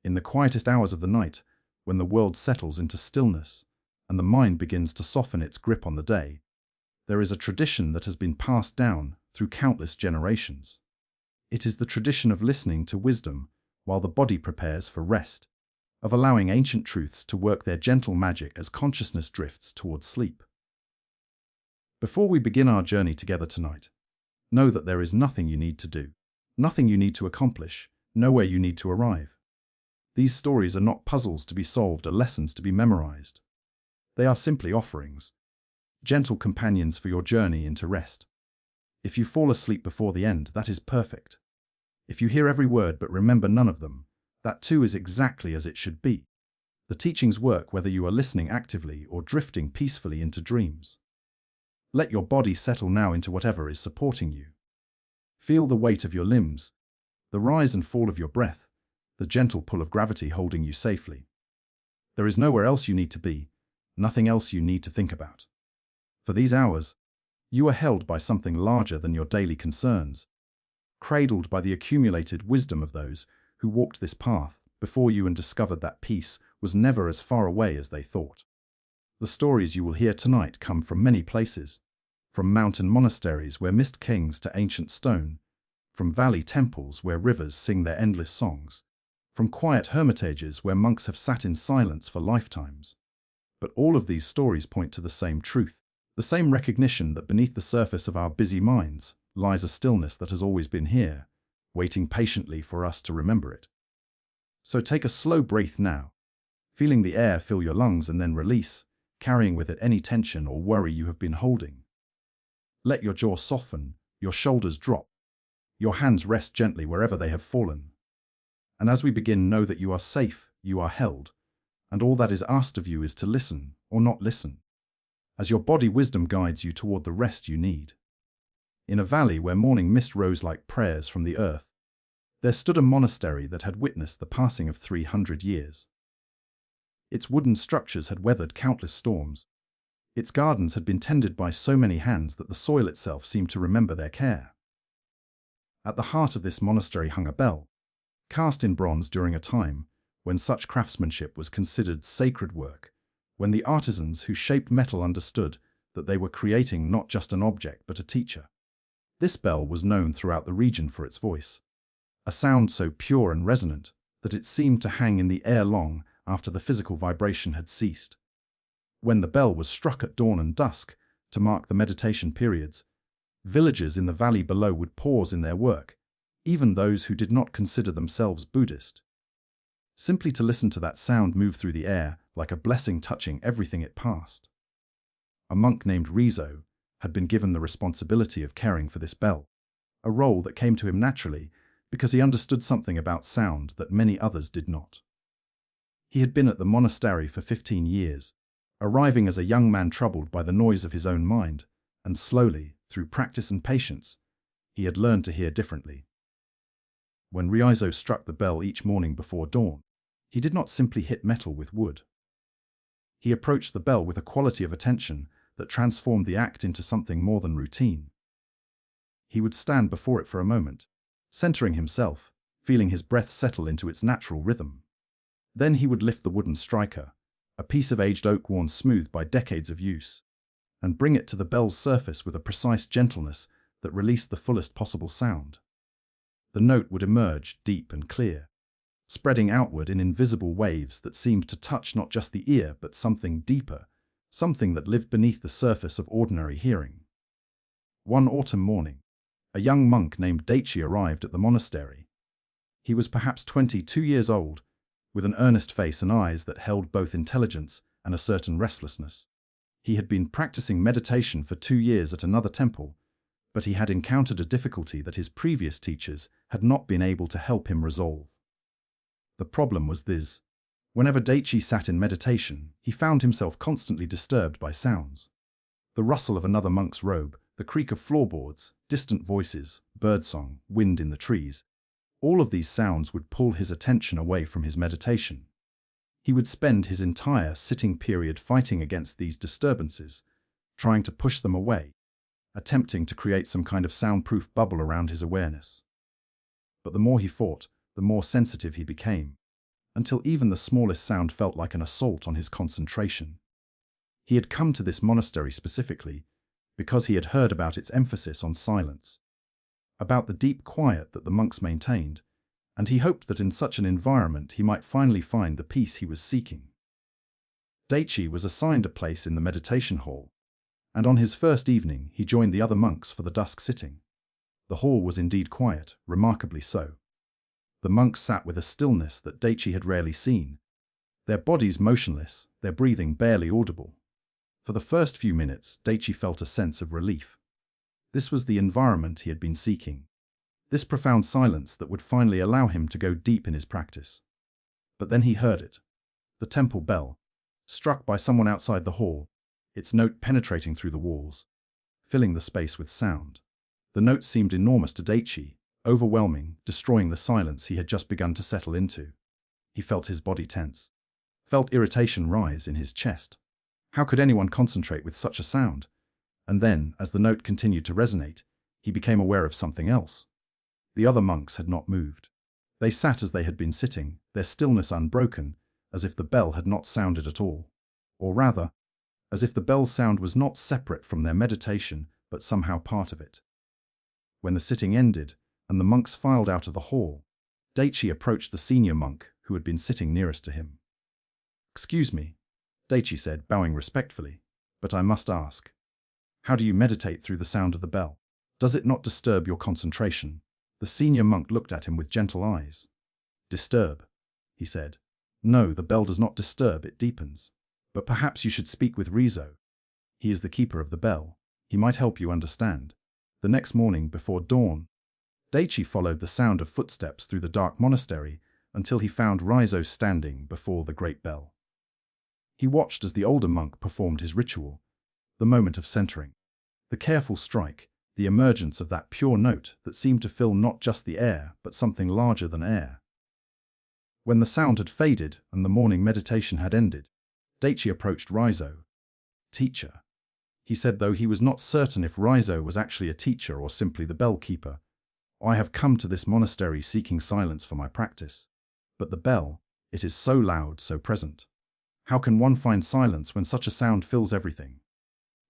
In the quietest hours of the night, when the world settles into stillness and the mind begins to soften its grip on the day, there is a tradition that has been passed down through countless generations. It is the tradition of listening to wisdom while the body prepares for rest, of allowing ancient truths to work their gentle magic as consciousness drifts towards sleep. Before we begin our journey together tonight, know that there is nothing you need to do, nothing you need to accomplish, nowhere you need to arrive. These stories are not puzzles to be solved or lessons to be memorized. They are simply offerings, gentle companions for your journey into rest. If you fall asleep before the end, that is perfect. If you hear every word but remember none of them, that too is exactly as it should be. The teachings work whether you are listening actively or drifting peacefully into dreams. Let your body settle now into whatever is supporting you. Feel the weight of your limbs, the rise and fall of your breath, the gentle pull of gravity holding you safely. There is nowhere else you need to be, nothing else you need to think about. For these hours, you are held by something larger than your daily concerns, cradled by the accumulated wisdom of those who walked this path before you and discovered that peace was never as far away as they thought. The stories you will hear tonight come from many places, from mountain monasteries where mist clings to ancient stone, from valley temples where rivers sing their endless songs, from quiet hermitages where monks have sat in silence for lifetimes. But all of these stories point to the same truth, the same recognition that beneath the surface of our busy minds lies a stillness that has always been here, waiting patiently for us to remember it. So take a slow breath now, feeling the air fill your lungs and then release, carrying with it any tension or worry you have been holding. Let your jaw soften, your shoulders drop, your hands rest gently wherever they have fallen. And as we begin, know that you are safe, you are held, and all that is asked of you is to listen or not listen, as your body wisdom guides you toward the rest you need. In a valley where morning mist rose like prayers from the earth, there stood a monastery that had witnessed the passing of 300 years. Its wooden structures had weathered countless storms. Its gardens had been tended by so many hands that the soil itself seemed to remember their care. At the heart of this monastery hung a bell, cast in bronze during a time when such craftsmanship was considered sacred work, when the artisans who shaped metal understood that they were creating not just an object but a teacher. This bell was known throughout the region for its voice, a sound so pure and resonant that it seemed to hang in the air long after the physical vibration had ceased. When the bell was struck at dawn and dusk to mark the meditation periods, villagers in the valley below would pause in their work, even those who did not consider themselves Buddhist. Simply to listen to that sound move through the air like a blessing touching everything it passed. A monk named Rizo had been given the responsibility of caring for this bell, a role that came to him naturally because he understood something about sound that many others did not. He had been at the monastery for 15 years, arriving as a young man troubled by the noise of his own mind, and slowly, through practice and patience, he had learned to hear differently. When Rizo struck the bell each morning before dawn, he did not simply hit metal with wood. He approached the bell with a quality of attention that transformed the act into something more than routine. He would stand before it for a moment, centering himself, feeling his breath settle into its natural rhythm. Then he would lift the wooden striker, a piece of aged oak worn smooth by decades of use, and bring it to the bell's surface with a precise gentleness that released the fullest possible sound. The note would emerge deep and clear, spreading outward in invisible waves that seemed to touch not just the ear but something deeper, something that lived beneath the surface of ordinary hearing. One autumn morning, a young monk named Daichi arrived at the monastery. He was perhaps 22 years old, with an earnest face and eyes that held both intelligence and a certain restlessness. He had been practicing meditation for 2 years at another temple, but he had encountered a difficulty that his previous teachers had not been able to help him resolve. The problem was this: whenever Daichi sat in meditation, he found himself constantly disturbed by sounds. The rustle of another monk's robe, the creak of floorboards, distant voices, birdsong, wind in the trees. All of these sounds would pull his attention away from his meditation. He would spend his entire sitting period fighting against these disturbances, trying to push them away, attempting to create some kind of soundproof bubble around his awareness. But the more he fought, the more sensitive he became, until even the smallest sound felt like an assault on his concentration. He had come to this monastery specifically because he had heard about its emphasis on silence, about the deep quiet that the monks maintained, and he hoped that in such an environment he might finally find the peace he was seeking. Daichi was assigned a place in the meditation hall, and on his first evening he joined the other monks for the dusk sitting. The hall was indeed quiet, remarkably so. The monks sat with a stillness that Daichi had rarely seen, their bodies motionless, their breathing barely audible. For the first few minutes, Daichi felt a sense of relief. This was the environment he had been seeking, this profound silence that would finally allow him to go deep in his practice. But then he heard it. The temple bell, struck by someone outside the hall, its note penetrating through the walls, filling the space with sound. The note seemed enormous to Daichi, overwhelming, destroying the silence he had just begun to settle into. He felt his body tense, felt irritation rise in his chest. How could anyone concentrate with such a sound? And then, as the note continued to resonate, he became aware of something else. The other monks had not moved. They sat as they had been sitting, their stillness unbroken, as if the bell had not sounded at all. Or rather, as if the bell's sound was not separate from their meditation, but somehow part of it. When the sitting ended, and the monks filed out of the hall, Daichi approached the senior monk who had been sitting nearest to him. "Excuse me," Daichi said, bowing respectfully, "but I must ask. How do you meditate through the sound of the bell? Does it not disturb your concentration?" The senior monk looked at him with gentle eyes. "Disturb?" he said. "No, the bell does not disturb, it deepens. But perhaps you should speak with Rizo. He is the keeper of the bell. He might help you understand." The next morning, before dawn, Daichi followed the sound of footsteps through the dark monastery until he found Rizo standing before the great bell. He watched as the older monk performed his ritual, the moment of centering, the careful strike, the emergence of that pure note that seemed to fill not just the air, but something larger than air. When the sound had faded and the morning meditation had ended, Daichi approached Rizo. "Teacher," he said, though he was not certain if Rizo was actually a teacher or simply the bell keeper, "I have come to this monastery seeking silence for my practice. But the bell, it is so loud, so present. How can one find silence when such a sound fills everything?"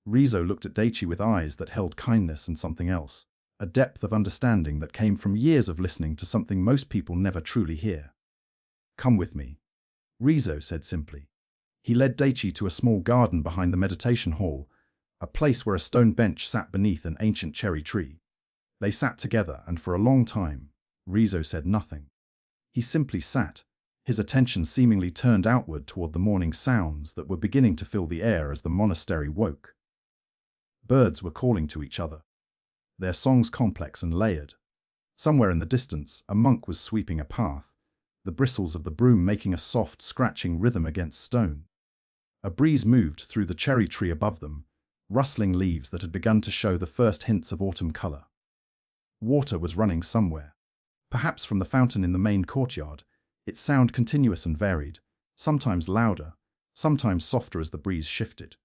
Rizo looked at Daichi with eyes that held kindness and something else, a depth of understanding that came from years of listening to something most people never truly hear. "Come with me," Rizo said simply. He led Daichi to a small garden behind the meditation hall, a place where a stone bench sat beneath an ancient cherry tree. They sat together, and for a long time, Rizo said nothing. He simply sat, his attention seemingly turned outward toward the morning sounds that were beginning to fill the air as the monastery woke. Birds were calling to each other, their songs complex and layered. Somewhere in the distance, a monk was sweeping a path, the bristles of the broom making a soft, scratching rhythm against stone. A breeze moved through the cherry tree above them, rustling leaves that had begun to show the first hints of autumn color. Water was running somewhere, perhaps from the fountain in the main courtyard, its sound continuous and varied, sometimes louder, sometimes softer as the breeze shifted.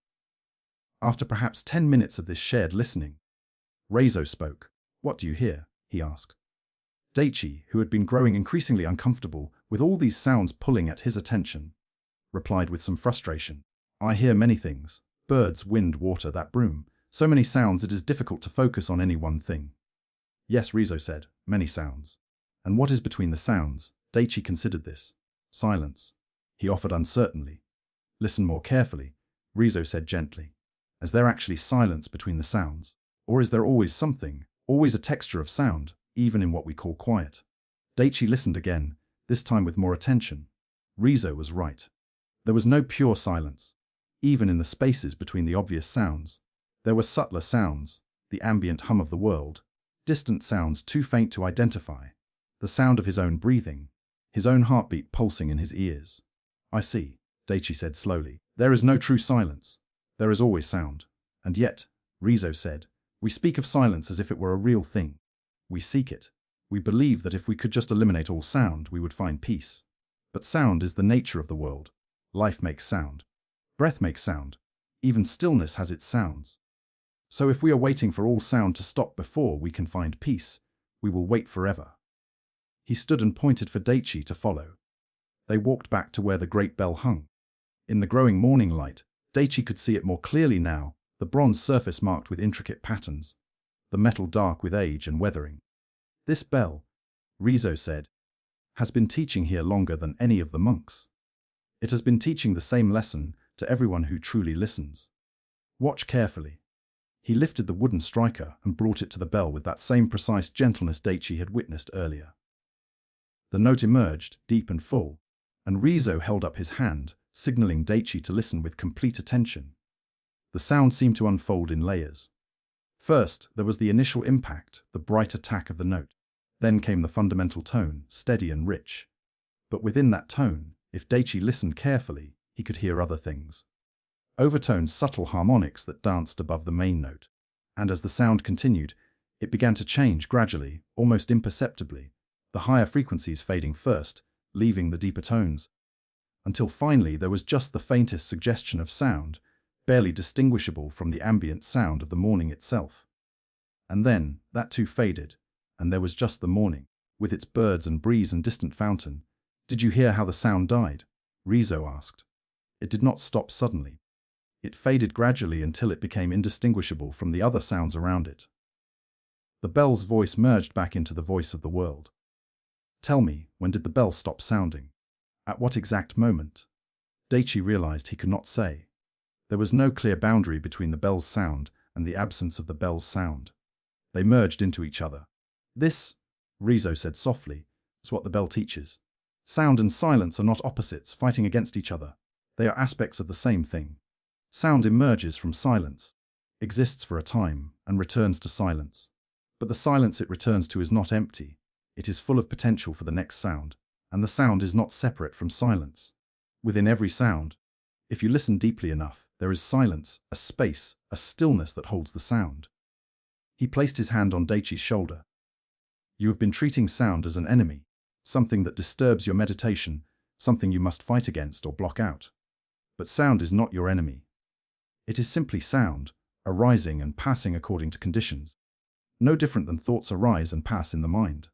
After perhaps 10 minutes of this shared listening, Rizo spoke. "What do you hear?" he asked. Daichi, who had been growing increasingly uncomfortable with all these sounds pulling at his attention, replied with some frustration. "I hear many things. Birds, wind, water, that broom. So many sounds it is difficult to focus on any one thing." "Yes," Rizo said, "many sounds. And what is between the sounds?" Daichi considered this. "Silence," he offered uncertainly. "Listen more carefully," Rizo said gently. "Is there actually silence between the sounds? Or is there always something, always a texture of sound, even in what we call quiet?" Daichi listened again, this time with more attention. Rizo was right. There was no pure silence. Even in the spaces between the obvious sounds, there were subtler sounds, the ambient hum of the world, distant sounds too faint to identify, the sound of his own breathing, his own heartbeat pulsing in his ears. "I see," Daichi said slowly. "There is no true silence. There is always sound. And yet," Rizo said, "we speak of silence as if it were a real thing. We seek it. We believe that if we could just eliminate all sound, we would find peace. But sound is the nature of the world. Life makes sound. Breath makes sound. Even stillness has its sounds. So if we are waiting for all sound to stop before we can find peace, we will wait forever." He stood and pointed for Daichi to follow. They walked back to where the great bell hung. In the growing morning light, Daichi could see it more clearly now, the bronze surface marked with intricate patterns, the metal dark with age and weathering. This bell, Rizo said, has been teaching here longer than any of the monks. It has been teaching the same lesson to everyone who truly listens. Watch carefully. He lifted the wooden striker and brought it to the bell with that same precise gentleness Daichi had witnessed earlier. The note emerged, deep and full, and Rizo held up his hand, signaling Daichi to listen with complete attention. The sound seemed to unfold in layers. First, there was the initial impact, the bright attack of the note. Then came the fundamental tone, steady and rich. But within that tone, if Daichi listened carefully, he could hear other things. Overtones, subtle harmonics that danced above the main note. And as the sound continued, it began to change gradually, almost imperceptibly, the higher frequencies fading first, leaving the deeper tones, until finally there was just the faintest suggestion of sound, barely distinguishable from the ambient sound of the morning itself. And then, that too faded, and there was just the morning, with its birds and breeze and distant fountain. Did you hear how the sound died? Rizo asked. It did not stop suddenly. It faded gradually until it became indistinguishable from the other sounds around it. The bell's voice merged back into the voice of the world. Tell me, when did the bell stop sounding? At what exact moment? Daichi realized he could not say. There was no clear boundary between the bell's sound and the absence of the bell's sound. They merged into each other. This, Rizo said softly, is what the bell teaches. Sound and silence are not opposites fighting against each other. They are aspects of the same thing. Sound emerges from silence, exists for a time, and returns to silence. But the silence it returns to is not empty. It is full of potential for the next sound, and the sound is not separate from silence. Within every sound, if you listen deeply enough, there is silence, a space, a stillness that holds the sound. He placed his hand on Daichi's shoulder. You have been treating sound as an enemy, something that disturbs your meditation, something you must fight against or block out. But sound is not your enemy. It is simply sound, arising and passing according to conditions. No different than thoughts arise and pass in the mind.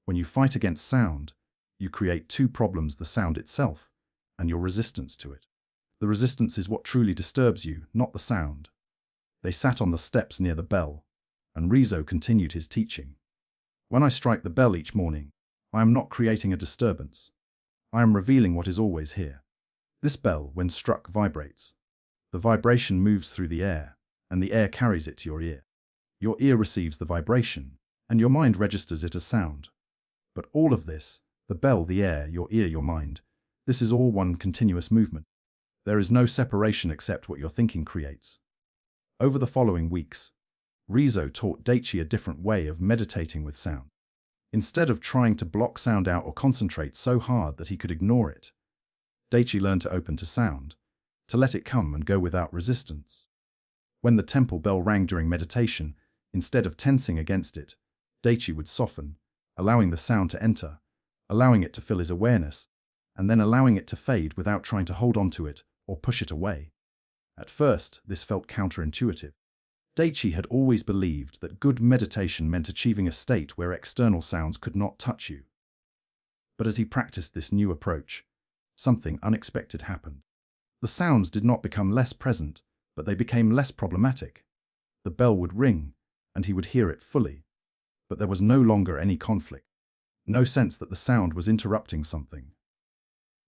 When you fight against sound, you create two problems: the sound itself and your resistance to it. The resistance is what truly disturbs you, not the sound. They sat on the steps near the bell, and Rizo continued his teaching. When I strike the bell each morning, I am not creating a disturbance. I am revealing what is always here. This bell, when struck, vibrates. The vibration moves through the air, and the air carries it to your ear. Your ear receives the vibration, and your mind registers it as sound. But all of this, the bell, the air, your ear, your mind, this is all one continuous movement. There is no separation except what your thinking creates. Over the following weeks, Rizo taught Daichi a different way of meditating with sound. Instead of trying to block sound out or concentrate so hard that he could ignore it, Daichi learned to open to sound, to let it come and go without resistance. When the temple bell rang during meditation, instead of tensing against it, Daichi would soften, allowing the sound to enter, allowing it to fill his awareness, and then allowing it to fade without trying to hold on to it or push it away. At first, this felt counterintuitive. Daichi had always believed that good meditation meant achieving a state where external sounds could not touch you. But as he practiced this new approach, something unexpected happened. The sounds did not become less present, but they became less problematic. The bell would ring, and he would hear it fully. But there was no longer any conflict, no sense that the sound was interrupting something.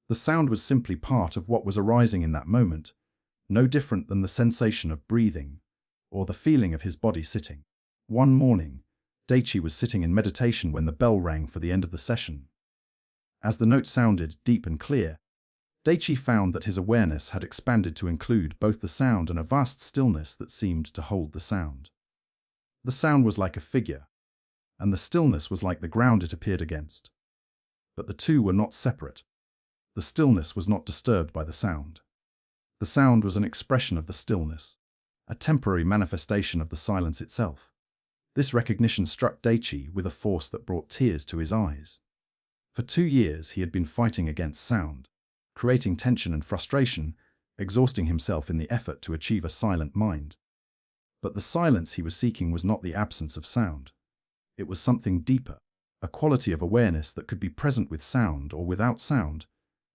The sound was simply part of what was arising in that moment, no different than the sensation of breathing, or the feeling of his body sitting. One morning, Daichi was sitting in meditation when the bell rang for the end of the session. As the note sounded deep and clear, Daichi found that his awareness had expanded to include both the sound and a vast stillness that seemed to hold the sound. The sound was like a figure, and the stillness was like the ground it appeared against. But the two were not separate. The stillness was not disturbed by the sound. The sound was an expression of the stillness, a temporary manifestation of the silence itself. This recognition struck Daichi with a force that brought tears to his eyes. For 2 years he had been fighting against sound, creating tension and frustration, exhausting himself in the effort to achieve a silent mind. But the silence he was seeking was not the absence of sound. It was something deeper, a quality of awareness that could be present with sound or without sound,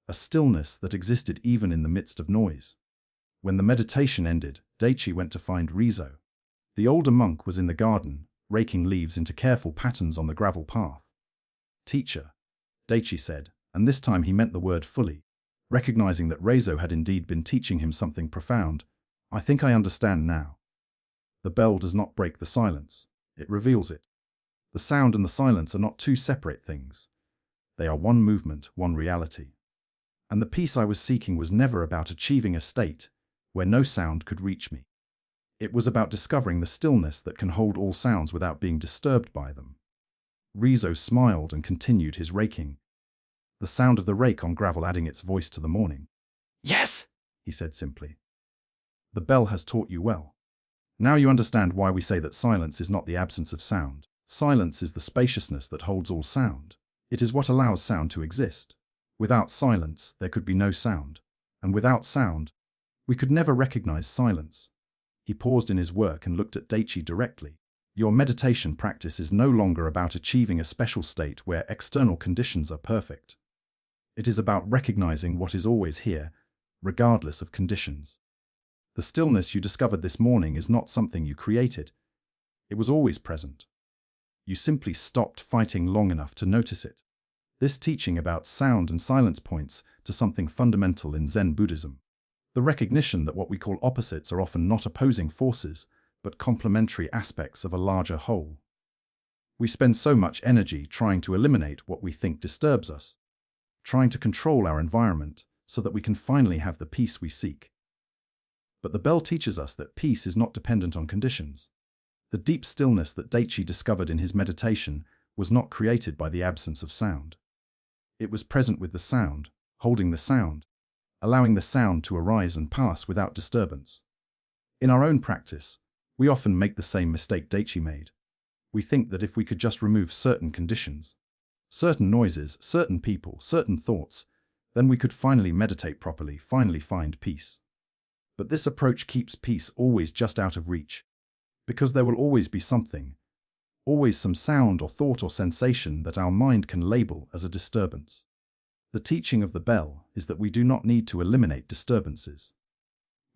a stillness that existed even in the midst of noise. When the meditation ended, Daichi went to find Rizo. The older monk was in the garden, raking leaves into careful patterns on the gravel path. "Teacher," Daichi said, and this time he meant the word fully, recognizing that Rizo had indeed been teaching him something profound. "I think I understand now. The bell does not break the silence, it reveals it. The sound and the silence are not two separate things. They are one movement, one reality. And the peace I was seeking was never about achieving a state where no sound could reach me. It was about discovering the stillness that can hold all sounds without being disturbed by them." Rizo smiled and continued his raking, the sound of the rake on gravel adding its voice to the morning. "Yes," he said simply. "The bell has taught you well. Now you understand why we say that silence is not the absence of sound. Silence is the spaciousness that holds all sound. It is what allows sound to exist. Without silence, there could be no sound. And without sound, we could never recognize silence." He paused in his work and looked at Daichi directly. "Your meditation practice is no longer about achieving a special state where external conditions are perfect. It is about recognizing what is always here, regardless of conditions. The stillness you discovered this morning is not something you created. It was always present. You simply stopped fighting long enough to notice it." This teaching about sound and silence points to something fundamental in Zen Buddhism: the recognition that what we call opposites are often not opposing forces, but complementary aspects of a larger whole. We spend so much energy trying to eliminate what we think disturbs us, trying to control our environment so that we can finally have the peace we seek. But the bell teaches us that peace is not dependent on conditions. The deep stillness that Daichi discovered in his meditation was not created by the absence of sound. It was present with the sound, holding the sound, allowing the sound to arise and pass without disturbance. In our own practice, we often make the same mistake Daichi made. We think that if we could just remove certain conditions, certain noises, certain people, certain thoughts, then we could finally meditate properly, finally find peace. But this approach keeps peace always just out of reach, because there will always be something, always some sound or thought or sensation that our mind can label as a disturbance. The teaching of the bell is that we do not need to eliminate disturbances.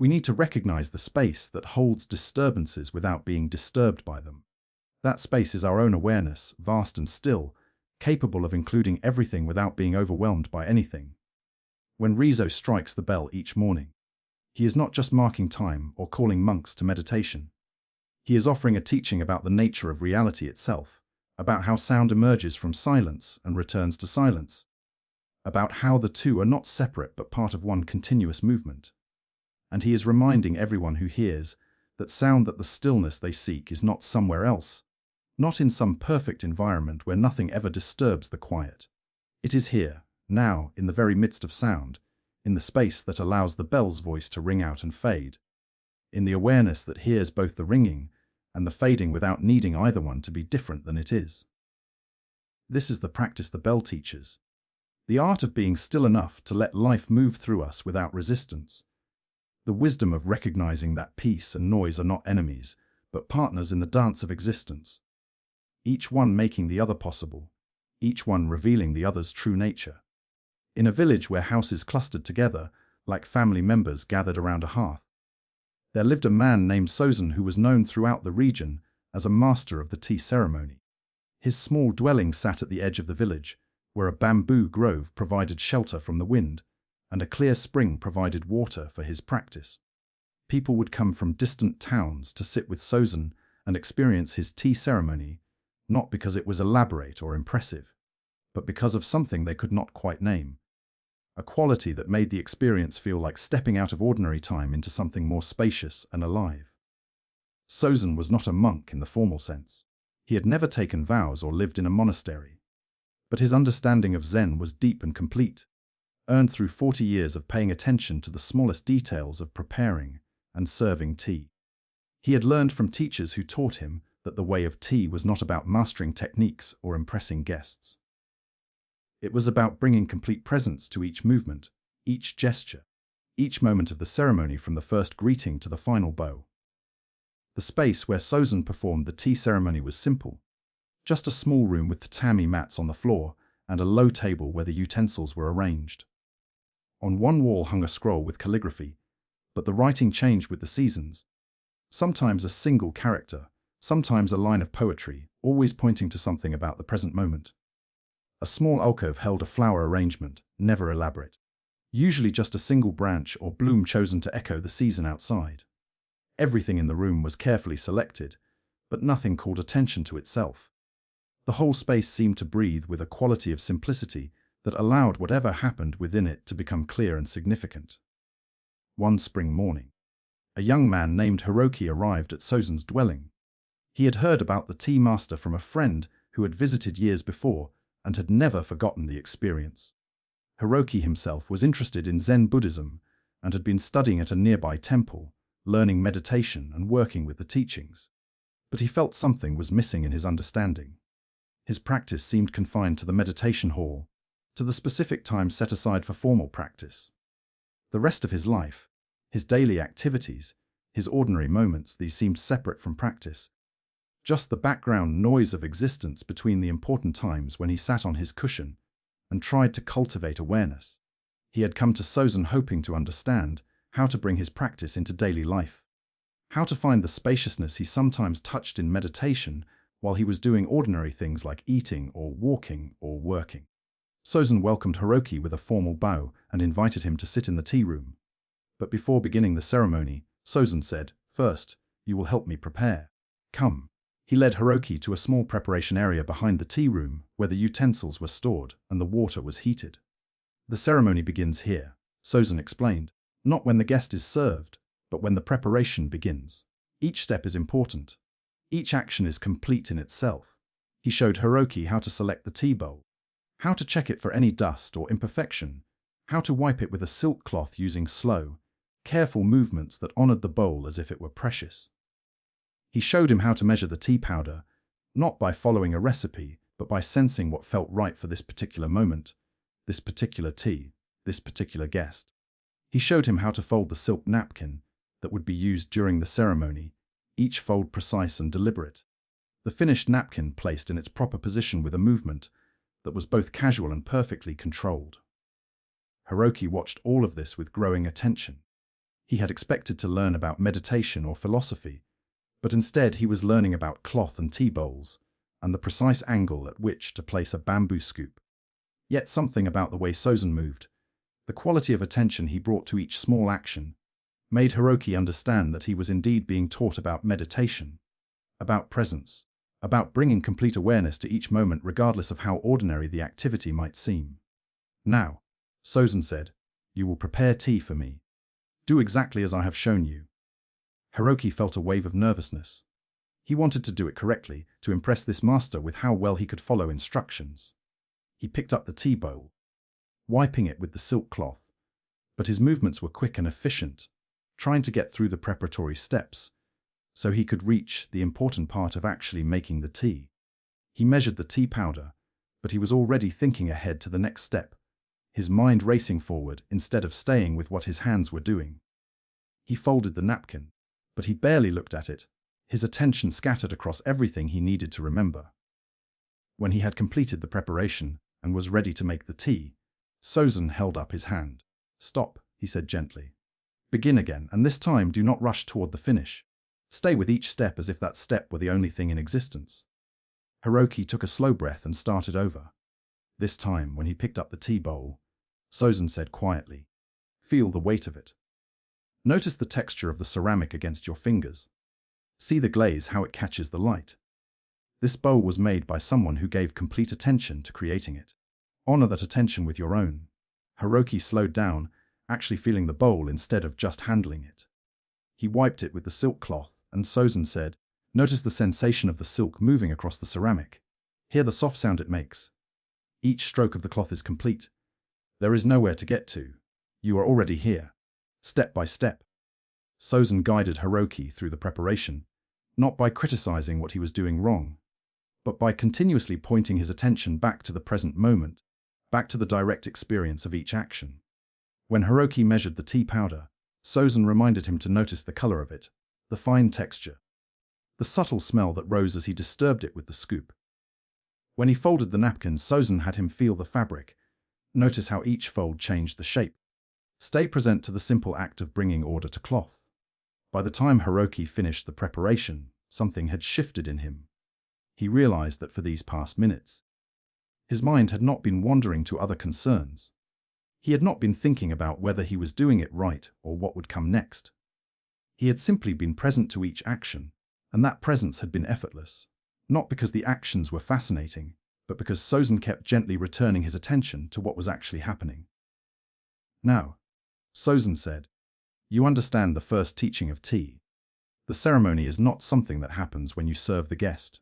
We need to recognize the space that holds disturbances without being disturbed by them. That space is our own awareness, vast and still, capable of including everything without being overwhelmed by anything. When Rizo strikes the bell each morning, he is not just marking time or calling monks to meditation. He is offering a teaching about the nature of reality itself, about how sound emerges from silence and returns to silence, about how the two are not separate but part of one continuous movement. And he is reminding everyone who hears that the stillness they seek is not somewhere else, not in some perfect environment where nothing ever disturbs the quiet. It is here, now, in the very midst of sound, in the space that allows the bell's voice to ring out and fade, in the awareness that hears both the ringing and the fading without needing either one to be different than it is. This is the practice the bell teaches, the art of being still enough to let life move through us without resistance, the wisdom of recognizing that peace and noise are not enemies, but partners in the dance of existence, each one making the other possible, each one revealing the other's true nature. In a village where houses clustered together, like family members gathered around a hearth, there lived a man named Sozan who was known throughout the region as a master of the tea ceremony. His small dwelling sat at the edge of the village, where a bamboo grove provided shelter from the wind, and a clear spring provided water for his practice. People would come from distant towns to sit with Sozan and experience his tea ceremony, not because it was elaborate or impressive, but because of something they could not quite name, a quality that made the experience feel like stepping out of ordinary time into something more spacious and alive. Sozan was not a monk in the formal sense. He had never taken vows or lived in a monastery. But his understanding of Zen was deep and complete, earned through 40 years of paying attention to the smallest details of preparing and serving tea. He had learned from teachers who taught him that the way of tea was not about mastering techniques or impressing guests. It was about bringing complete presence to each movement, each gesture, each moment of the ceremony from the first greeting to the final bow. The space where Sozan performed the tea ceremony was simple, just a small room with tatami mats on the floor and a low table where the utensils were arranged. On one wall hung a scroll with calligraphy, but the writing changed with the seasons. Sometimes a single character, sometimes a line of poetry, always pointing to something about the present moment. A small alcove held a flower arrangement, never elaborate. Usually just a single branch or bloom chosen to echo the season outside. Everything in the room was carefully selected, but nothing called attention to itself. The whole space seemed to breathe with a quality of simplicity that allowed whatever happened within it to become clear and significant. One spring morning, a young man named Hiroki arrived at Sozan's dwelling. He had heard about the tea master from a friend who had visited years before and had never forgotten the experience. Hiroki himself was interested in Zen Buddhism and had been studying at a nearby temple, learning meditation and working with the teachings. But he felt something was missing in his understanding. His practice seemed confined to the meditation hall, to the specific time set aside for formal practice. The rest of his life, his daily activities, his ordinary moments, these seemed separate from practice. Just the background noise of existence between the important times when he sat on his cushion and tried to cultivate awareness. He had come to Sozan hoping to understand how to bring his practice into daily life, how to find the spaciousness he sometimes touched in meditation while he was doing ordinary things like eating or walking or working. Sozan welcomed Hiroki with a formal bow and invited him to sit in the tea room. But before beginning the ceremony, Sozan said, "First, you will help me prepare. Come." He led Hiroki to a small preparation area behind the tea room where the utensils were stored and the water was heated. "The ceremony begins here," Sozan explained, "not when the guest is served, but when the preparation begins. Each step is important. Each action is complete in itself." He showed Hiroki how to select the tea bowl, how to check it for any dust or imperfection, how to wipe it with a silk cloth using slow, careful movements that honored the bowl as if it were precious. He showed him how to measure the tea powder, not by following a recipe, but by sensing what felt right for this particular moment, this particular tea, this particular guest. He showed him how to fold the silk napkin that would be used during the ceremony, each fold precise and deliberate. The finished napkin placed in its proper position with a movement that was both casual and perfectly controlled. Hiroki watched all of this with growing attention. He had expected to learn about meditation or philosophy, but instead he was learning about cloth and tea bowls, and the precise angle at which to place a bamboo scoop. Yet something about the way Sozan moved, the quality of attention he brought to each small action, made Hiroki understand that he was indeed being taught about meditation, about presence, about bringing complete awareness to each moment regardless of how ordinary the activity might seem. "Now," Sozan said, "you will prepare tea for me. Do exactly as I have shown you." Hiroki felt a wave of nervousness. He wanted to do it correctly, to impress this master with how well he could follow instructions. He picked up the tea bowl, wiping it with the silk cloth, but his movements were quick and efficient, trying to get through the preparatory steps, so he could reach the important part of actually making the tea. He measured the tea powder, but he was already thinking ahead to the next step, his mind racing forward instead of staying with what his hands were doing. He folded the napkin, but he barely looked at it, his attention scattered across everything he needed to remember. When he had completed the preparation and was ready to make the tea, Sozan held up his hand. "Stop," he said gently. "Begin again, and this time do not rush toward the finish. Stay with each step as if that step were the only thing in existence." Hiroki took a slow breath and started over. This time, when he picked up the tea bowl, Sozan said quietly, "Feel the weight of it. Notice the texture of the ceramic against your fingers. See the glaze, how it catches the light. This bowl was made by someone who gave complete attention to creating it. Honor that attention with your own." Hiroki slowed down, actually feeling the bowl instead of just handling it. He wiped it with the silk cloth, and Sozan said, "Notice the sensation of the silk moving across the ceramic. Hear the soft sound it makes. Each stroke of the cloth is complete. There is nowhere to get to. You are already here. Step by step." Sozan guided Hiroki through the preparation, not by criticizing what he was doing wrong, but by continuously pointing his attention back to the present moment, back to the direct experience of each action. When Hiroki measured the tea powder, Sozan reminded him to notice the color of it, the fine texture, the subtle smell that rose as he disturbed it with the scoop. When he folded the napkin, Sozan had him feel the fabric, notice how each fold changed the shape. Stay present to the simple act of bringing order to cloth. By the time Hiroki finished the preparation, something had shifted in him. He realized that for these past minutes, his mind had not been wandering to other concerns. He had not been thinking about whether he was doing it right or what would come next. He had simply been present to each action, and that presence had been effortless, not because the actions were fascinating, but because Sozen kept gently returning his attention to what was actually happening. Now, Sozen said, you understand the first teaching of tea. The ceremony is not something that happens when you serve the guest.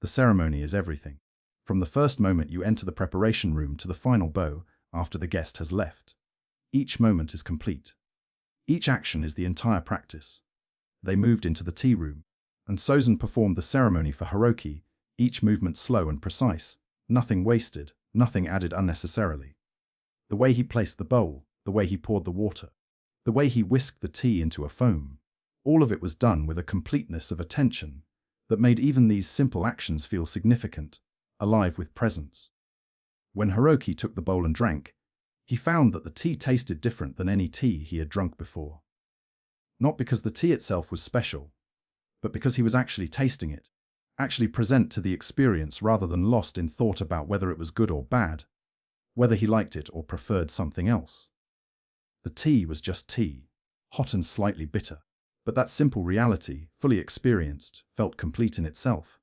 The ceremony is everything, from the first moment you enter the preparation room to the final bow after the guest has left. Each moment is complete. Each action is the entire practice. They moved into the tea room, and Sozen performed the ceremony for Hiroki, each movement slow and precise, nothing wasted, nothing added unnecessarily. The way he placed the bowl, the way he poured the water, the way he whisked the tea into a foam, all of it was done with a completeness of attention that made even these simple actions feel significant, alive with presence. When Hiroki took the bowl and drank, he found that the tea tasted different than any tea he had drunk before. Not because the tea itself was special, but because he was actually tasting it, actually present to the experience rather than lost in thought about whether it was good or bad, whether he liked it or preferred something else. The tea was just tea, hot and slightly bitter, but that simple reality, fully experienced, felt complete in itself.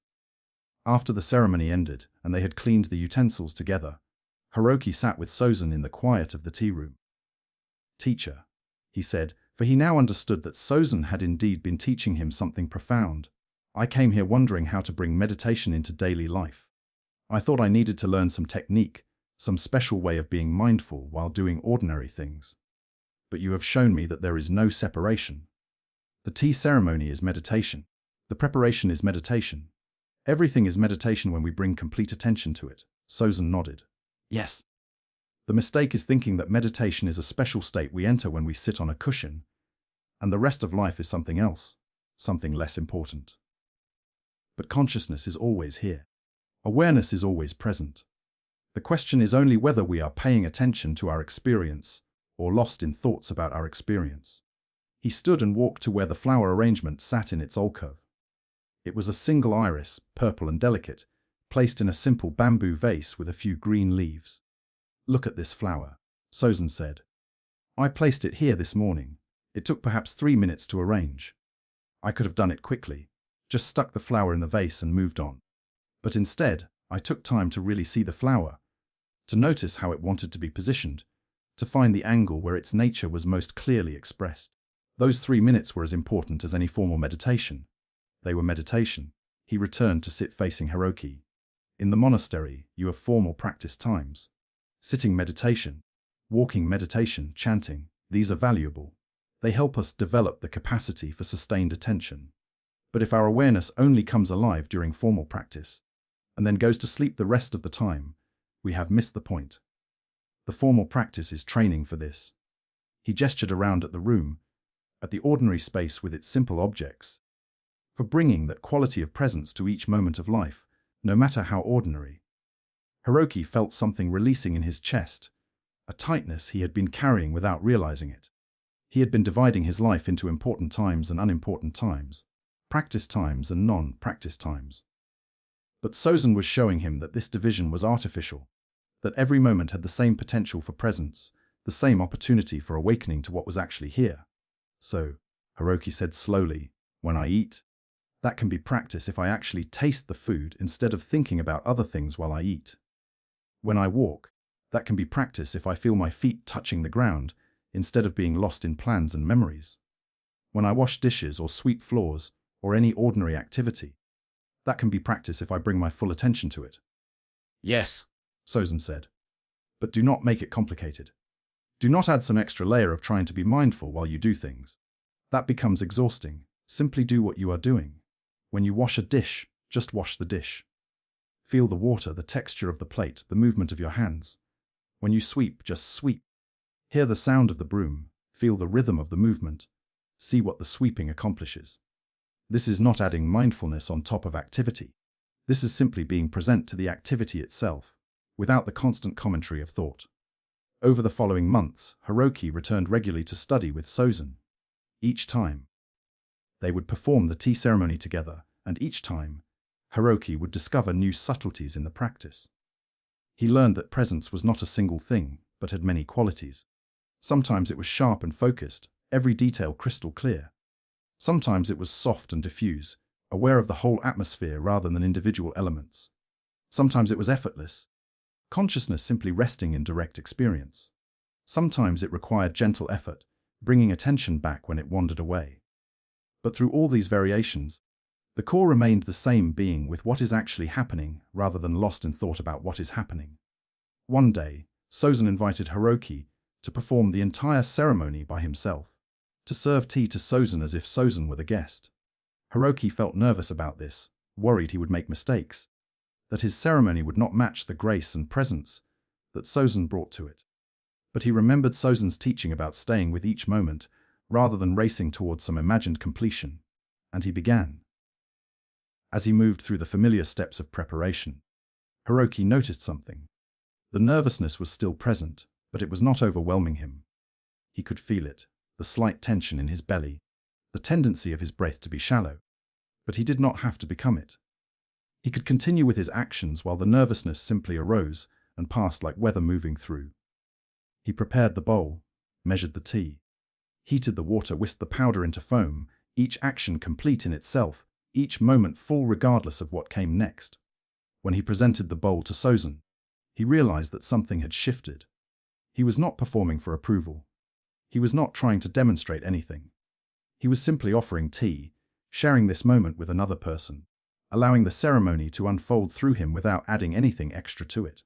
After the ceremony ended and they had cleaned the utensils together, Hiroki sat with Sozen in the quiet of the tea room. Teacher, he said, for he now understood that Sozen had indeed been teaching him something profound. I came here wondering how to bring meditation into daily life. I thought I needed to learn some technique, some special way of being mindful while doing ordinary things. But you have shown me that there is no separation. The tea ceremony is meditation. The preparation is meditation. Everything is meditation when we bring complete attention to it. Sozen nodded. Yes. The mistake is thinking that meditation is a special state we enter when we sit on a cushion, and the rest of life is something else, something less important. But consciousness is always here. Awareness is always present. The question is only whether we are paying attention to our experience or lost in thoughts about our experience. He stood and walked to where the flower arrangement sat in its alcove. It was a single iris, purple and delicate, placed in a simple bamboo vase with a few green leaves. Look at this flower, Sozen said. I placed it here this morning. It took perhaps 3 minutes to arrange. I could have done it quickly, just stuck the flower in the vase and moved on. But instead, I took time to really see the flower, to notice how it wanted to be positioned, to find the angle where its nature was most clearly expressed. Those 3 minutes were as important as any formal meditation. They were meditation. He returned to sit facing Hiroki. In the monastery, you have formal practice times. Sitting meditation, walking meditation, chanting, these are valuable. They help us develop the capacity for sustained attention. But if our awareness only comes alive during formal practice, and then goes to sleep the rest of the time, we have missed the point. The formal practice is training for this. He gestured around at the room, at the ordinary space with its simple objects, for bringing that quality of presence to each moment of life, no matter how ordinary. Hiroki felt something releasing in his chest, a tightness he had been carrying without realizing it. He had been dividing his life into important times and unimportant times, practice times and non-practice times. But Sozen was showing him that this division was artificial, that every moment had the same potential for presence, the same opportunity for awakening to what was actually here. So, Hiroki said slowly, when I eat, that can be practice if I actually taste the food instead of thinking about other things while I eat. When I walk, that can be practice if I feel my feet touching the ground instead of being lost in plans and memories. When I wash dishes or sweep floors or any ordinary activity, that can be practice if I bring my full attention to it. Yes, Sozen said. But do not make it complicated. Do not add some extra layer of trying to be mindful while you do things. That becomes exhausting. Simply do what you are doing. When you wash a dish, just wash the dish. Feel the water, the texture of the plate, the movement of your hands. When you sweep, just sweep. Hear the sound of the broom. Feel the rhythm of the movement. See what the sweeping accomplishes. This is not adding mindfulness on top of activity. This is simply being present to the activity itself, without the constant commentary of thought. Over the following months, Hiroki returned regularly to study with Sozin. Each time, they would perform the tea ceremony together, and each time, Hiroki would discover new subtleties in the practice. He learned that presence was not a single thing, but had many qualities. Sometimes it was sharp and focused, every detail crystal clear. Sometimes it was soft and diffuse, aware of the whole atmosphere rather than individual elements. Sometimes it was effortless, consciousness simply resting in direct experience. Sometimes it required gentle effort, bringing attention back when it wandered away. But through all these variations, the core remained the same, being with what is actually happening rather than lost in thought about what is happening. One day, Sozin invited Hiroki to perform the entire ceremony by himself, to serve tea to Sozin as if Sozin were the guest. Hiroki felt nervous about this, worried he would make mistakes, that his ceremony would not match the grace and presence that Sozin brought to it. But he remembered Sozin's teaching about staying with each moment rather than racing towards some imagined completion, and he began. As he moved through the familiar steps of preparation, Hiroki noticed something. The nervousness was still present, but it was not overwhelming him. He could feel it, the slight tension in his belly, the tendency of his breath to be shallow. But he did not have to become it. He could continue with his actions while the nervousness simply arose and passed like weather moving through. He prepared the bowl, measured the tea, heated the water, whisked the powder into foam, each action complete in itself, each moment full regardless of what came next. When he presented the bowl to Sozin, he realized that something had shifted. He was not performing for approval. He was not trying to demonstrate anything. He was simply offering tea, sharing this moment with another person, allowing the ceremony to unfold through him without adding anything extra to it.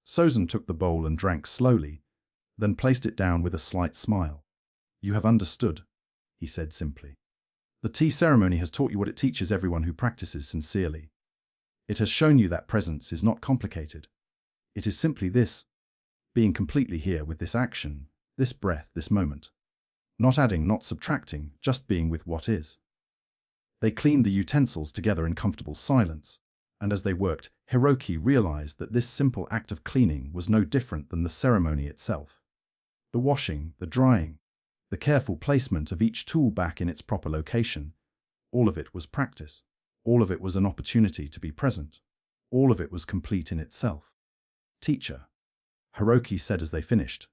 Sozin took the bowl and drank slowly, then placed it down with a slight smile. "You have understood," he said simply. "The tea ceremony has taught you what it teaches everyone who practices sincerely. It has shown you that presence is not complicated. It is simply this, being completely here with this action, this breath, this moment. Not adding, not subtracting, just being with what is." They cleaned the utensils together in comfortable silence, and as they worked, Hiroki realized that this simple act of cleaning was no different than the ceremony itself. The washing, the drying, the careful placement of each tool back in its proper location, all of it was practice. All of it was an opportunity to be present. All of it was complete in itself. "Teacher," Hiroki said as they finished,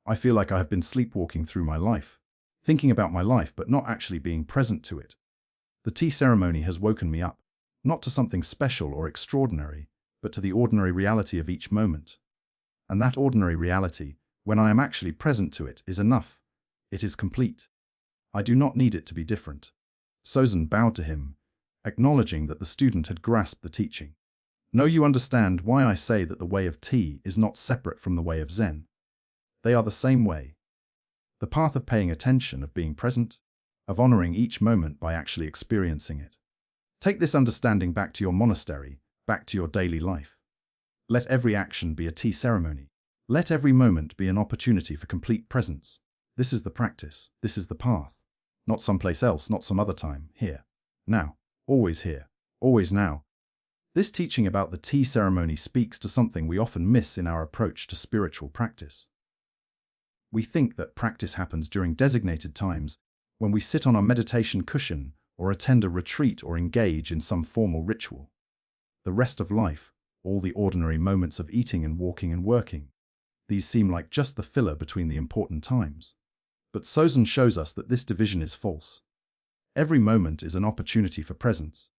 "I feel like I have been sleepwalking through my life, thinking about my life but not actually being present to it. The tea ceremony has woken me up, not to something special or extraordinary, but to the ordinary reality of each moment. And that ordinary reality, when I am actually present to it, is enough. It is complete. I do not need it to be different." Sozin bowed to him, acknowledging that the student had grasped the teaching. "Now you understand why I say that the way of tea is not separate from the way of Zen. They are the same way. The path of paying attention, of being present, of honoring each moment by actually experiencing it. Take this understanding back to your monastery, back to your daily life. Let every action be a tea ceremony. Let every moment be an opportunity for complete presence. This is the practice. This is the path. Not someplace else, not some other time. Here. Now. Always here. Always now." This teaching about the tea ceremony speaks to something we often miss in our approach to spiritual practice. We think that practice happens during designated times, when we sit on our meditation cushion or attend a retreat or engage in some formal ritual. The rest of life, all the ordinary moments of eating and walking and working, these seem like just the filler between the important times. But Sozin shows us that this division is false. Every moment is an opportunity for presence.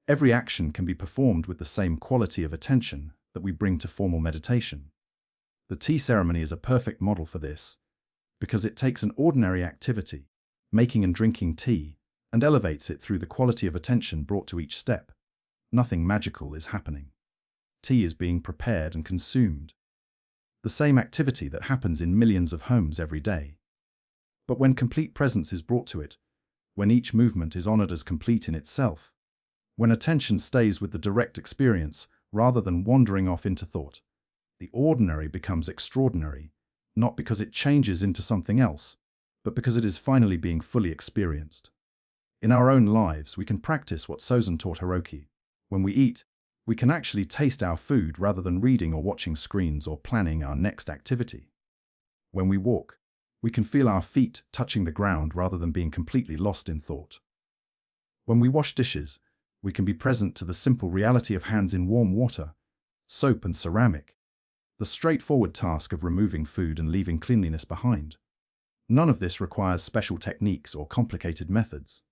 Every action can be performed with the same quality of attention that we bring to formal meditation. The tea ceremony is a perfect model for this, because it takes an ordinary activity, making and drinking tea, and elevates it through the quality of attention brought to each step. Nothing magical is happening. Tea is being prepared and consumed. The same activity that happens in millions of homes every day. But when complete presence is brought to it, when each movement is honored as complete in itself, when attention stays with the direct experience rather than wandering off into thought, the ordinary becomes extraordinary, not because it changes into something else, but because it is finally being fully experienced. In our own lives, we can practice what Sozin taught Hiroki. When we eat, We can actually taste our food rather than reading or watching screens or planning our next activity. When we walk, we can feel our feet touching the ground rather than being completely lost in thought. When we wash dishes, we can be present to the simple reality of hands in warm water, soap and ceramic, the straightforward task of removing food and leaving cleanliness behind. None of this requires special techniques or complicated methods.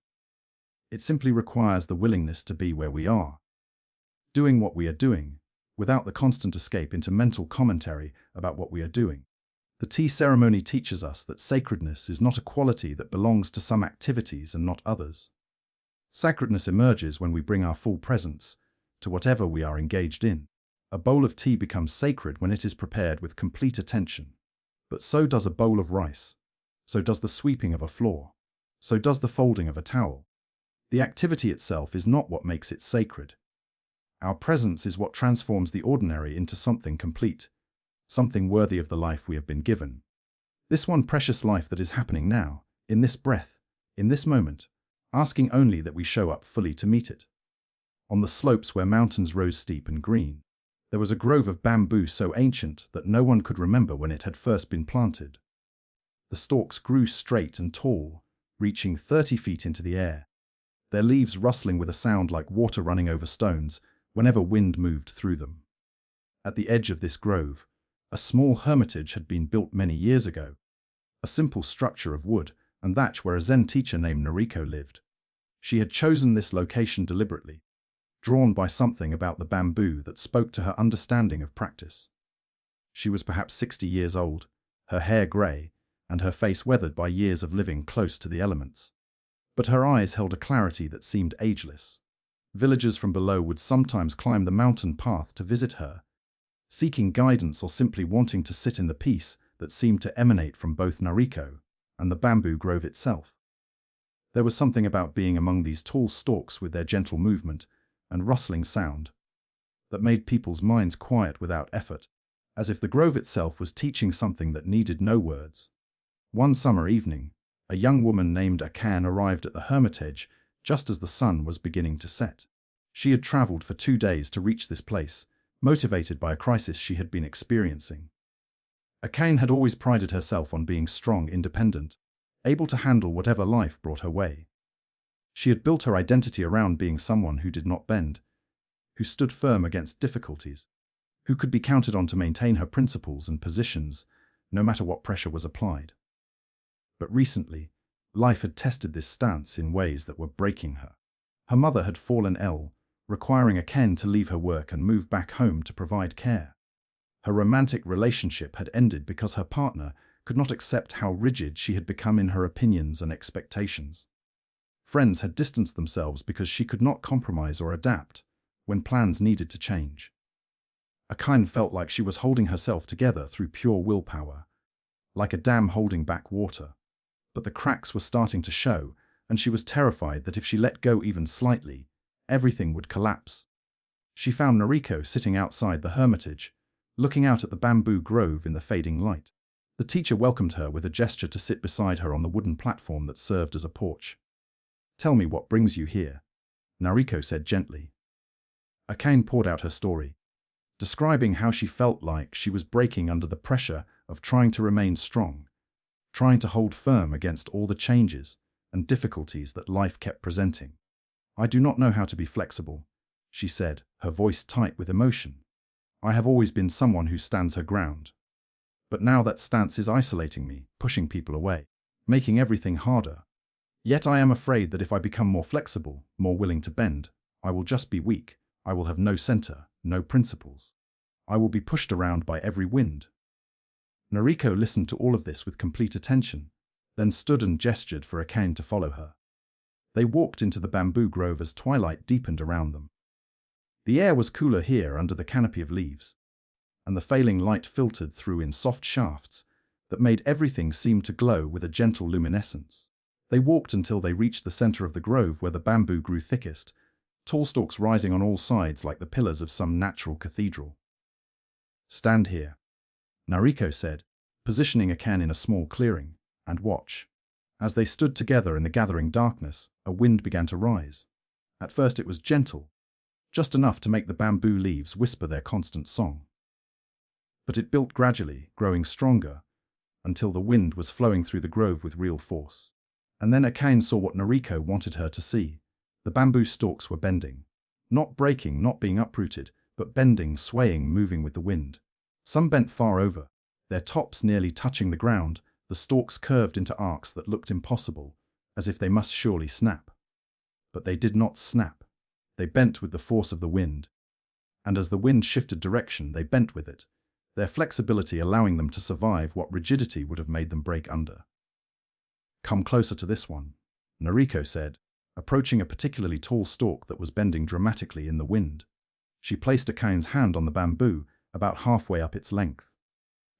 It simply requires the willingness to be where we are, doing what we are doing, without the constant escape into mental commentary about what we are doing. The tea ceremony teaches us that sacredness is not a quality that belongs to some activities and not others. Sacredness emerges when we bring our full presence to whatever we are engaged in. A bowl of tea becomes sacred when it is prepared with complete attention. But so does a bowl of rice. So does the sweeping of a floor. So does the folding of a towel. The activity itself is not what makes it sacred. Our presence is what transforms the ordinary into something complete, something worthy of the life we have been given. This one precious life that is happening now, in this breath, in this moment, asking only that we show up fully to meet it. On the slopes where mountains rose steep and green, there was a grove of bamboo so ancient that no one could remember when it had first been planted. The stalks grew straight and tall, reaching 30 feet into the air, their leaves rustling with a sound like water running over stones whenever wind moved through them. At the edge of this grove, a small hermitage had been built many years ago, a simple structure of wood and thatch where a Zen teacher named Nariko lived. She had chosen this location deliberately, drawn by something about the bamboo that spoke to her understanding of practice. She was perhaps 60 years old, her hair grey, and her face weathered by years of living close to the elements. But her eyes held a clarity that seemed ageless. Villagers from below would sometimes climb the mountain path to visit her, seeking guidance or simply wanting to sit in the peace that seemed to emanate from both Nariko and the bamboo grove itself. There was something about being among these tall stalks with their gentle movement and rustling sound that made people's minds quiet without effort, as if the grove itself was teaching something that needed no words. One summer evening, a young woman named Awaken arrived at the hermitage just as the sun was beginning to set. She had traveled for 2 days to reach this place, motivated by a crisis she had been experiencing. Awaken had always prided herself on being strong, independent, able to handle whatever life brought her way. She had built her identity around being someone who did not bend, who stood firm against difficulties, who could be counted on to maintain her principles and positions, no matter what pressure was applied. But recently, life had tested this stance in ways that were breaking her. Her mother had fallen ill, requiring Awaken to leave her work and move back home to provide care. Her romantic relationship had ended because her partner could not accept how rigid she had become in her opinions and expectations. Friends had distanced themselves because she could not compromise or adapt when plans needed to change. Awaken felt like she was holding herself together through pure willpower, like a dam holding back water. But the cracks were starting to show, and she was terrified that if she let go even slightly, everything would collapse. She found Nariko sitting outside the hermitage, looking out at the bamboo grove in the fading light. The teacher welcomed her with a gesture to sit beside her on the wooden platform that served as a porch. "Tell me what brings you here," Nariko said gently. Awaken poured out her story, describing how she felt like she was breaking under the pressure of trying to remain strong, trying to hold firm against all the changes and difficulties that life kept presenting. "I do not know how to be flexible," she said, her voice tight with emotion. "I have always been someone who stands her ground. But now that stance is isolating me, pushing people away, making everything harder. Yet I am afraid that if I become more flexible, more willing to bend, I will just be weak. I will have no center, no principles. I will be pushed around by every wind." Nariko listened to all of this with complete attention, then stood and gestured for Awaken to follow her. They walked into the bamboo grove as twilight deepened around them. The air was cooler here under the canopy of leaves, and the failing light filtered through in soft shafts that made everything seem to glow with a gentle luminescence. They walked until they reached the center of the grove where the bamboo grew thickest, tall stalks rising on all sides like the pillars of some natural cathedral. "Stand here," Nariko said, positioning Awaken in a small clearing, "and watch." As they stood together in the gathering darkness, a wind began to rise. At first it was gentle, just enough to make the bamboo leaves whisper their constant song. But it built gradually, growing stronger, until the wind was flowing through the grove with real force. And then Akane saw what Noriko wanted her to see. The bamboo stalks were bending. Not breaking, not being uprooted, but bending, swaying, moving with the wind. Some bent far over, their tops nearly touching the ground, the stalks curved into arcs that looked impossible, as if they must surely snap. But they did not snap. They bent with the force of the wind. And as the wind shifted direction, they bent with it, their flexibility allowing them to survive what rigidity would have made them break under. "Come closer to this one," Noriko said, approaching a particularly tall stalk that was bending dramatically in the wind. She placed Akane's hand on the bamboo, about halfway up its length.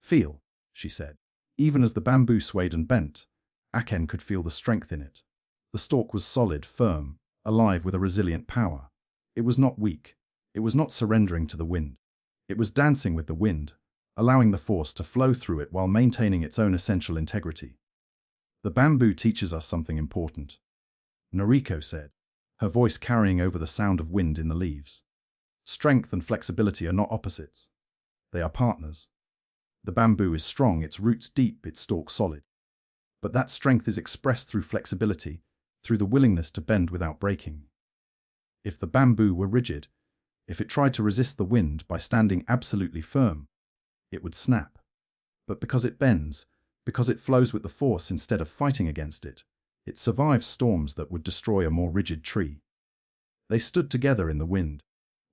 "Feel," she said. Even as the bamboo swayed and bent, Akane could feel the strength in it. The stalk was solid, firm, alive with a resilient power. It was not weak. It was not surrendering to the wind. It was dancing with the wind, allowing the force to flow through it while maintaining its own essential integrity. "The bamboo teaches us something important," Noriko said, her voice carrying over the sound of wind in the leaves. "Strength and flexibility are not opposites. They are partners. The bamboo is strong, its roots deep, its stalk solid. But that strength is expressed through flexibility, through the willingness to bend without breaking. If the bamboo were rigid, if it tried to resist the wind by standing absolutely firm, it would snap. But because it bends, because it flows with the force instead of fighting against it, it survives storms that would destroy a more rigid tree." They stood together in the wind,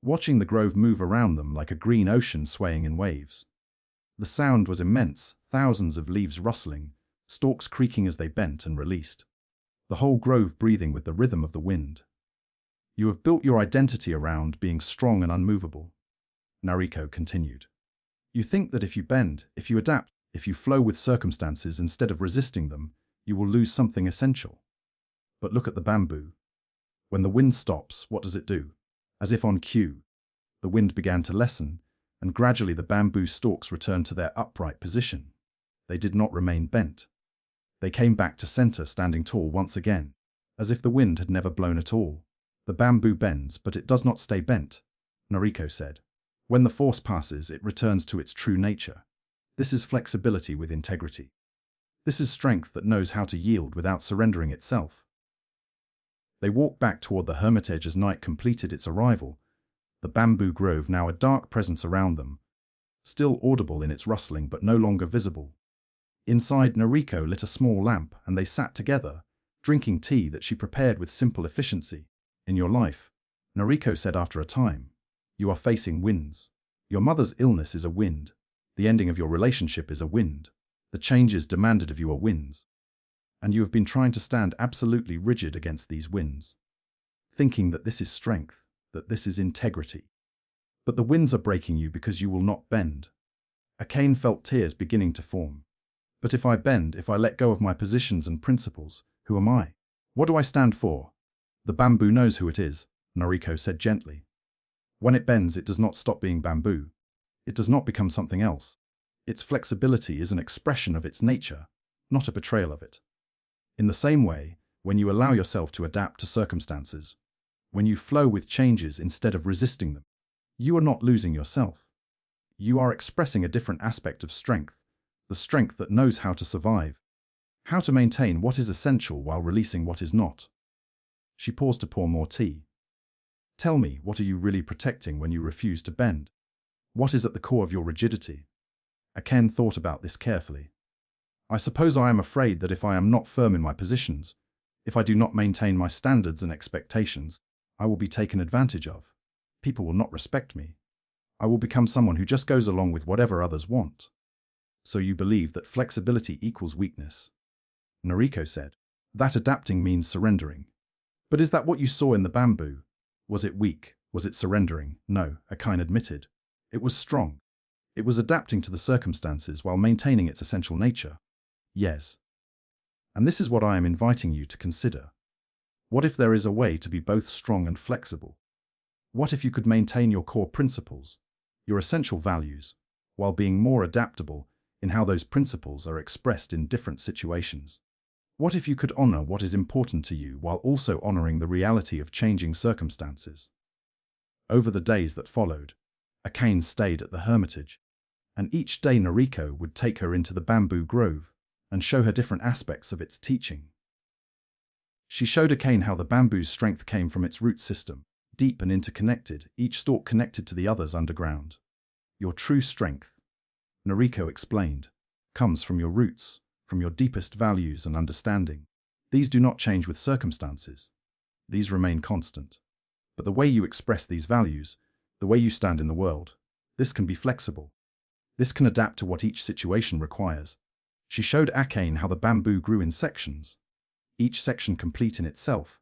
watching the grove move around them like a green ocean swaying in waves. The sound was immense, thousands of leaves rustling, stalks creaking as they bent and released. The whole grove breathing with the rhythm of the wind. "You have built your identity around being strong and unmovable," Noriko continued. "You think that if you bend, if you adapt, if you flow with circumstances instead of resisting them, you will lose something essential. But look at the bamboo. When the wind stops, what does it do? As if on cue, the wind began to lessen, and gradually the bamboo stalks returned to their upright position. They did not remain bent. They came back to center, standing tall once again, as if the wind had never blown at all. The bamboo bends, but it does not stay bent," Noriko said. "When the force passes, it returns to its true nature. This is flexibility with integrity. This is strength that knows how to yield without surrendering itself." They walked back toward the hermitage as night completed its arrival, the bamboo grove now a dark presence around them, still audible in its rustling but no longer visible. Inside, Noriko lit a small lamp and they sat together, drinking tea that she prepared with simple efficiency. "In your life," Noriko said after a time, "you are facing winds. Your mother's illness is a wind. The ending of your relationship is a wind. The changes demanded of you are winds. And you have been trying to stand absolutely rigid against these winds, thinking that this is strength, that this is integrity. But the winds are breaking you because you will not bend." Akane felt tears beginning to form. "But if I bend, if I let go of my positions and principles, who am I? What do I stand for?" "The bamboo knows who it is," Noriko said gently. "When it bends, it does not stop being bamboo. It does not become something else. Its flexibility is an expression of its nature, not a betrayal of it. In the same way, when you allow yourself to adapt to circumstances, when you flow with changes instead of resisting them, you are not losing yourself. You are expressing a different aspect of strength, the strength that knows how to survive, how to maintain what is essential while releasing what is not." She paused to pour more tea. "Tell me, what are you really protecting when you refuse to bend? What is at the core of your rigidity?" Akane thought about this carefully. "I suppose I am afraid that if I am not firm in my positions, if I do not maintain my standards and expectations, I will be taken advantage of. People will not respect me. I will become someone who just goes along with whatever others want." "So you believe that flexibility equals weakness?" Noriko said. "That adapting means surrendering. But is that what you saw in the bamboo? Was it weak? Was it surrendering?" "No," Akane admitted. "It was strong. It was adapting to the circumstances while maintaining its essential nature." "Yes. And this is what I am inviting you to consider. What if there is a way to be both strong and flexible? What if you could maintain your core principles, your essential values, while being more adaptable in how those principles are expressed in different situations? What if you could honor what is important to you while also honoring the reality of changing circumstances?" Over the days that followed, Akane stayed at the hermitage, and each day Nariko would take her into the bamboo grove and show her different aspects of its teaching. She showed Akane how the bamboo's strength came from its root system, deep and interconnected, each stalk connected to the others underground. Your true strength, Nariko explained, comes from your roots, from your deepest values and understanding. These do not change with circumstances. These remain constant. But the way you express these values, the way you stand in the world, this can be flexible. This can adapt to what each situation requires. She showed Akane how the bamboo grew in sections, each section complete in itself,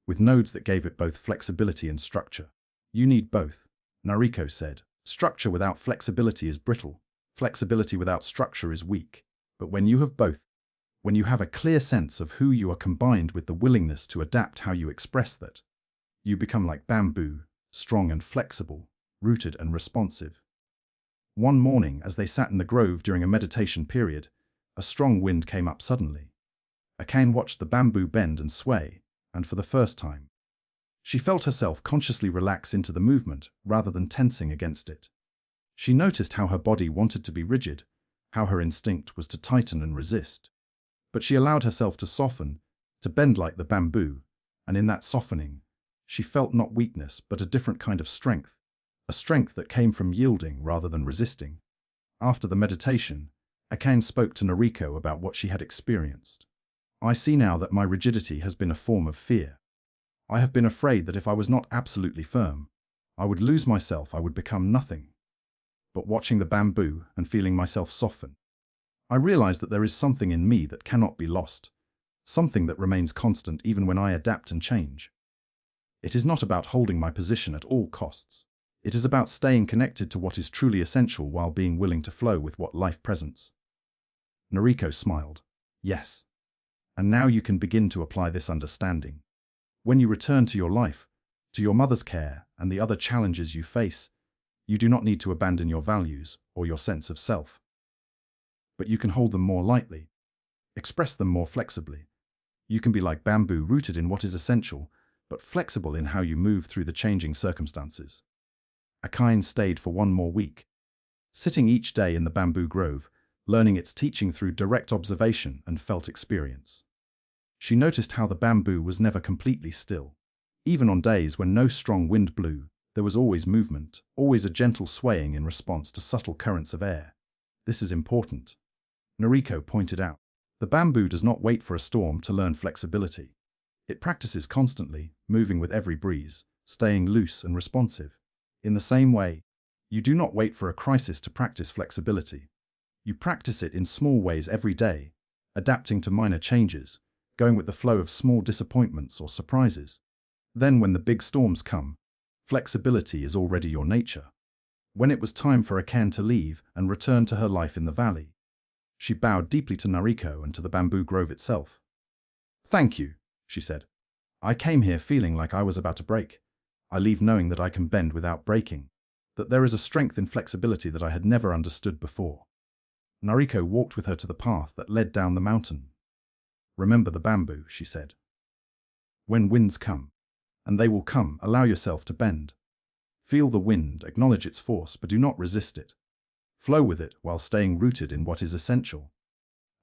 with nodes that gave it both flexibility and structure. You need both, Nariko said. Structure without flexibility is brittle. Flexibility without structure is weak. But when you have both, when you have a clear sense of who you are combined with the willingness to adapt how you express that, you become like bamboo, strong and flexible, rooted and responsive. One morning, as they sat in the grove during a meditation period, a strong wind came up suddenly. Akane watched the bamboo bend and sway, and for the first time, she felt herself consciously relax into the movement rather than tensing against it. She noticed how her body wanted to be rigid, how her instinct was to tighten and resist. But she allowed herself to soften, to bend like the bamboo, and in that softening, she felt not weakness but a different kind of strength, a strength that came from yielding rather than resisting. After the meditation, Akane spoke to Nariko about what she had experienced. I see now that my rigidity has been a form of fear. I have been afraid that if I was not absolutely firm, I would lose myself, I would become nothing. But watching the bamboo and feeling myself soften, I realized that there is something in me that cannot be lost, something that remains constant even when I adapt and change. It is not about holding my position at all costs. It is about staying connected to what is truly essential while being willing to flow with what life presents. Nariko smiled. Yes. And now you can begin to apply this understanding. When you return to your life, to your mother's care and the other challenges you face, you do not need to abandon your values or your sense of self. But you can hold them more lightly, express them more flexibly. You can be like bamboo, rooted in what is essential, but flexible in how you move through the changing circumstances. Akane stayed for one more week, sitting each day in the bamboo grove, learning its teaching through direct observation and felt experience. She noticed how the bamboo was never completely still. Even on days when no strong wind blew, there was always movement, always a gentle swaying in response to subtle currents of air. This is important, Nariko pointed out. The bamboo does not wait for a storm to learn flexibility. It practices constantly, moving with every breeze, staying loose and responsive. In the same way, you do not wait for a crisis to practice flexibility. You practice it in small ways every day, adapting to minor changes, going with the flow of small disappointments or surprises. Then when the big storms come, flexibility is already your nature. When it was time for Akane to leave and return to her life in the valley, she bowed deeply to Nariko and to the bamboo grove itself. Thank you, she said. I came here feeling like I was about to break. I leave knowing that I can bend without breaking, that there is a strength in flexibility that I had never understood before. Nariko walked with her to the path that led down the mountain. Remember the bamboo, she said. When winds come, and they will come, allow yourself to bend. Feel the wind, acknowledge its force, but do not resist it. Flow with it while staying rooted in what is essential.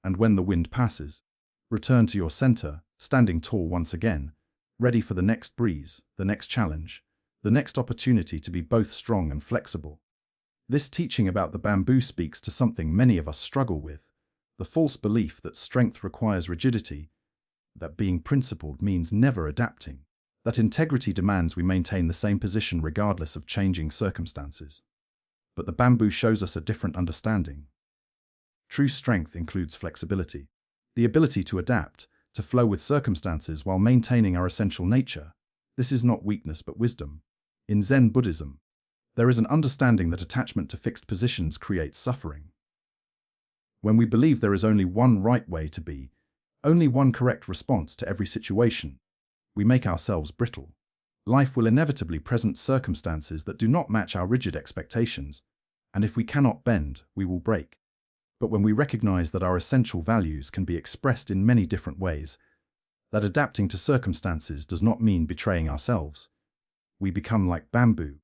And when the wind passes, return to your center, standing tall once again, ready for the next breeze, the next challenge, the next opportunity to be both strong and flexible. This teaching about the bamboo speaks to something many of us struggle with, the false belief that strength requires rigidity, that being principled means never adapting, that integrity demands we maintain the same position regardless of changing circumstances. But the bamboo shows us a different understanding. True strength includes flexibility, the ability to adapt, to flow with circumstances while maintaining our essential nature. This is not weakness but wisdom. In Zen Buddhism, there is an understanding that attachment to fixed positions creates suffering. When we believe there is only one right way to be, only one correct response to every situation, we make ourselves brittle. Life will inevitably present circumstances that do not match our rigid expectations, and if we cannot bend, we will break. But when we recognize that our essential values can be expressed in many different ways, that adapting to circumstances does not mean betraying ourselves, we become like bamboo,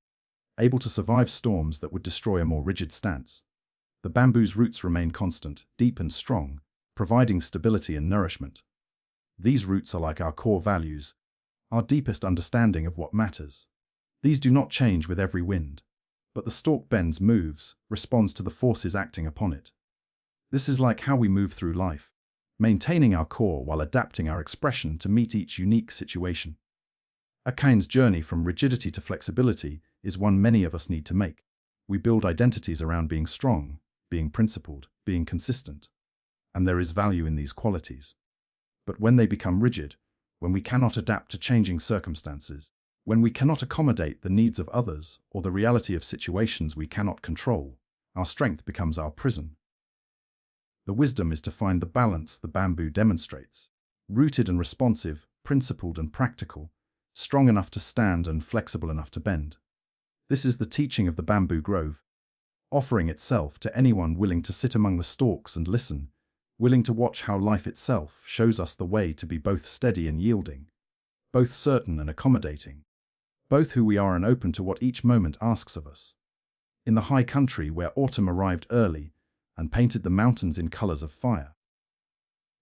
able to survive storms that would destroy a more rigid stance. The bamboo's roots remain constant, deep and strong, providing stability and nourishment. These roots are like our core values, our deepest understanding of what matters. These do not change with every wind, but the stalk bends, moves, responds to the forces acting upon it. This is like how we move through life, maintaining our core while adapting our expression to meet each unique situation. Akain's journey from rigidity to flexibility is one many of us need to make. We build identities around being strong, being principled, being consistent. And there is value in these qualities. But when they become rigid, when we cannot adapt to changing circumstances, when we cannot accommodate the needs of others or the reality of situations we cannot control, our strength becomes our prison. The wisdom is to find the balance the bamboo demonstrates, rooted and responsive, principled and practical, strong enough to stand and flexible enough to bend. This is the teaching of the bamboo grove, offering itself to anyone willing to sit among the stalks and listen, willing to watch how life itself shows us the way to be both steady and yielding, both certain and accommodating, both who we are and open to what each moment asks of us. In the high country where autumn arrived early and painted the mountains in colors of fire,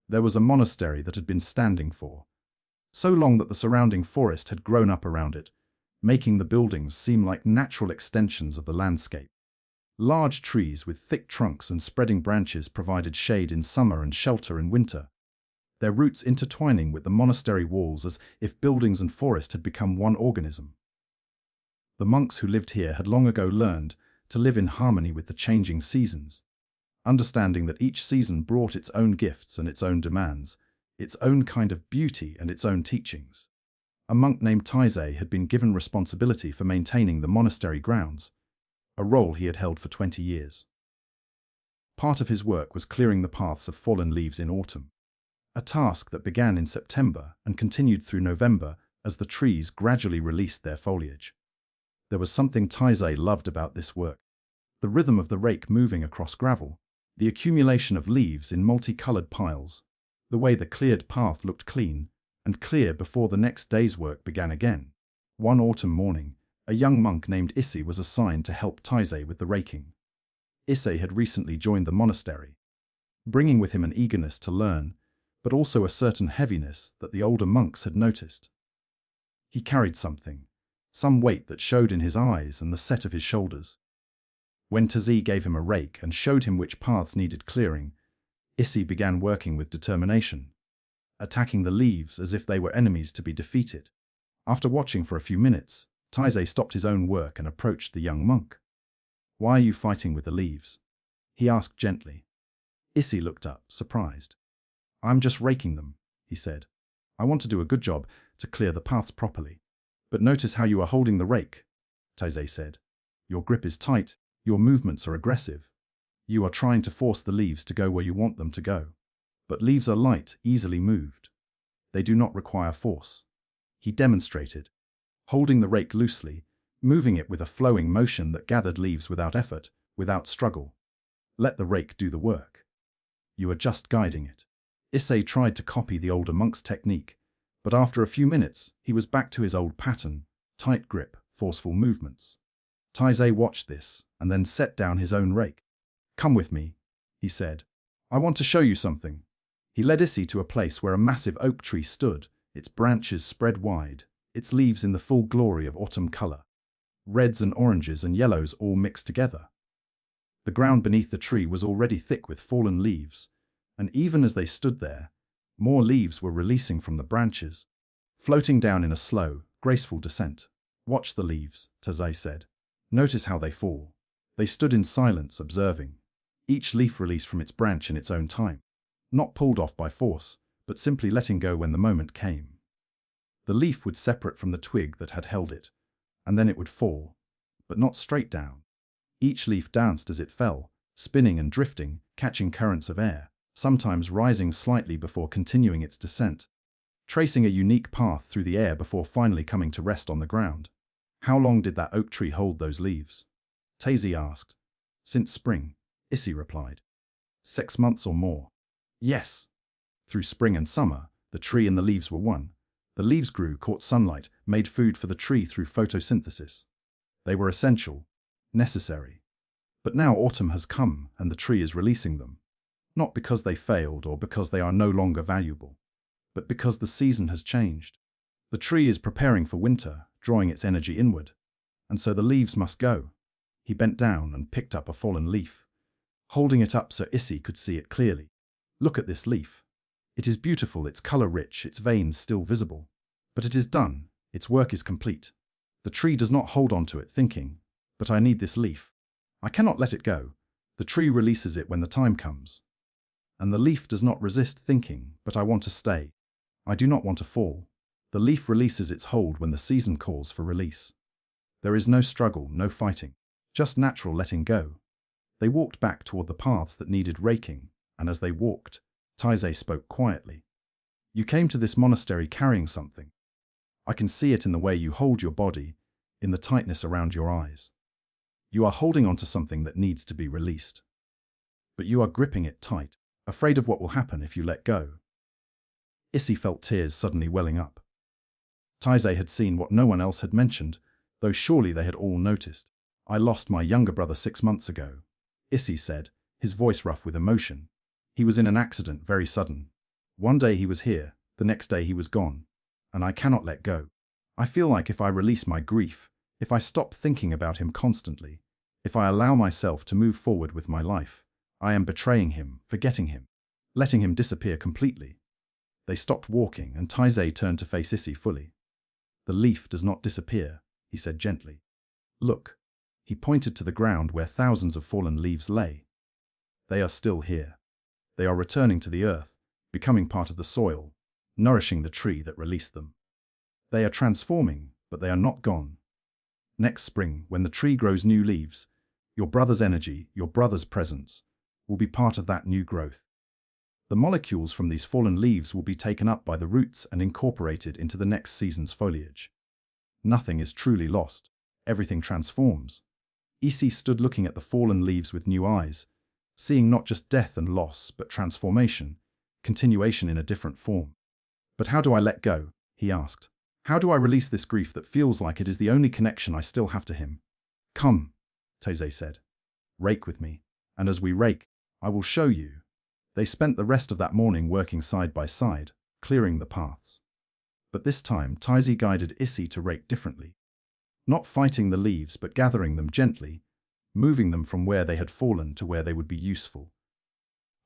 there was a monastery that had been standing for so long that the surrounding forest had grown up around it, making the buildings seem like natural extensions of the landscape. Large trees with thick trunks and spreading branches provided shade in summer and shelter in winter, their roots intertwining with the monastery walls as if buildings and forest had become one organism. The monks who lived here had long ago learned to live in harmony with the changing seasons, understanding that each season brought its own gifts and its own demands, its own kind of beauty and its own teachings. A monk named Taizé had been given responsibility for maintaining the monastery grounds, a role he had held for 20 years. Part of his work was clearing the paths of fallen leaves in autumn, a task that began in September and continued through November as the trees gradually released their foliage. There was something Taizé loved about this work: the rhythm of the rake moving across gravel, the accumulation of leaves in multicolored piles, the way the cleared path looked clean and clear before the next day's work began again. One autumn morning, a young monk named Issei was assigned to help Taizé with the raking. Issei had recently joined the monastery, bringing with him an eagerness to learn, but also a certain heaviness that the older monks had noticed. He carried something, some weight that showed in his eyes and the set of his shoulders. When Taizé gave him a rake and showed him which paths needed clearing, Issei began working with determination, attacking the leaves as if they were enemies to be defeated. After watching for a few minutes, Taizé stopped his own work and approached the young monk. "Why are you fighting with the leaves?" he asked gently. Issei looked up, surprised. "I'm just raking them," he said. "I want to do a good job, to clear the paths properly." "But notice how you are holding the rake," Taizé said. "Your grip is tight, your movements are aggressive. You are trying to force the leaves to go where you want them to go. But leaves are light, easily moved. They do not require force." He demonstrated, holding the rake loosely, moving it with a flowing motion that gathered leaves without effort, without struggle. "Let the rake do the work. You are just guiding it." Issei tried to copy the older monk's technique, but after a few minutes, he was back to his old pattern: tight grip, forceful movements. Taizé watched this and then set down his own rake. "Come with me," he said. "I want to show you something." He led Issei to a place where a massive oak tree stood, its branches spread wide, its leaves in the full glory of autumn color, reds and oranges and yellows all mixed together. The ground beneath the tree was already thick with fallen leaves, and even as they stood there, more leaves were releasing from the branches, floating down in a slow, graceful descent. "Watch the leaves," Taizé said. "Notice how they fall." They stood in silence, observing, each leaf released from its branch in its own time, not pulled off by force, but simply letting go when the moment came. The leaf would separate from the twig that had held it, and then it would fall, but not straight down. Each leaf danced as it fell, spinning and drifting, catching currents of air, sometimes rising slightly before continuing its descent, tracing a unique path through the air before finally coming to rest on the ground. "How long did that oak tree hold those leaves?" Taizé asked. "Since spring," Issei replied. 6 months or more." "Yes." Through spring and summer, the tree and the leaves were one. The leaves grew, caught sunlight, made food for the tree through photosynthesis. They were essential, necessary. But now autumn has come and the tree is releasing them. Not because they failed or because they are no longer valuable, but because the season has changed. The tree is preparing for winter, drawing its energy inward, and so the leaves must go. He bent down and picked up a fallen leaf, holding it up so Issy could see it clearly. Look at this leaf. It is beautiful, its color rich, its veins still visible. But it is done, its work is complete. The tree does not hold on to it thinking, but I need this leaf. I cannot let it go. The tree releases it when the time comes. And the leaf does not resist thinking, but I want to stay. I do not want to fall. The leaf releases its hold when the season calls for release. There is no struggle, no fighting, just natural letting go. They walked back toward the paths that needed raking, and as they walked, Taizé spoke quietly. You came to this monastery carrying something. I can see it in the way you hold your body, in the tightness around your eyes. You are holding on to something that needs to be released. But you are gripping it tight, afraid of what will happen if you let go. Issy felt tears suddenly welling up. Taizé had seen what no one else had mentioned, though surely they had all noticed. I lost my younger brother 6 months ago, Issy said, his voice rough with emotion. He was in an accident, very sudden. One day he was here, the next day he was gone, and I cannot let go. I feel like if I release my grief, if I stop thinking about him constantly, if I allow myself to move forward with my life, I am betraying him, forgetting him, letting him disappear completely. They stopped walking, and Taizé turned to face Issy fully. The leaf does not disappear, he said gently. Look. He pointed to the ground where thousands of fallen leaves lay. They are still here. They are returning to the earth, becoming part of the soil, nourishing the tree that released them. They are transforming, but they are not gone. Next spring, when the tree grows new leaves, your brother's energy, your brother's presence, will be part of that new growth. The molecules from these fallen leaves will be taken up by the roots and incorporated into the next season's foliage. Nothing is truly lost. Everything transforms. Issy stood looking at the fallen leaves with new eyes, seeing not just death and loss, but transformation, continuation in a different form. But how do I let go? He asked. How do I release this grief that feels like it is the only connection I still have to him? Come, Taizé said. Rake with me, and as we rake, I will show you. They spent the rest of that morning working side by side, clearing the paths. But this time, Taizé guided Issy to rake differently. Not fighting the leaves, but gathering them gently, moving them from where they had fallen to where they would be useful.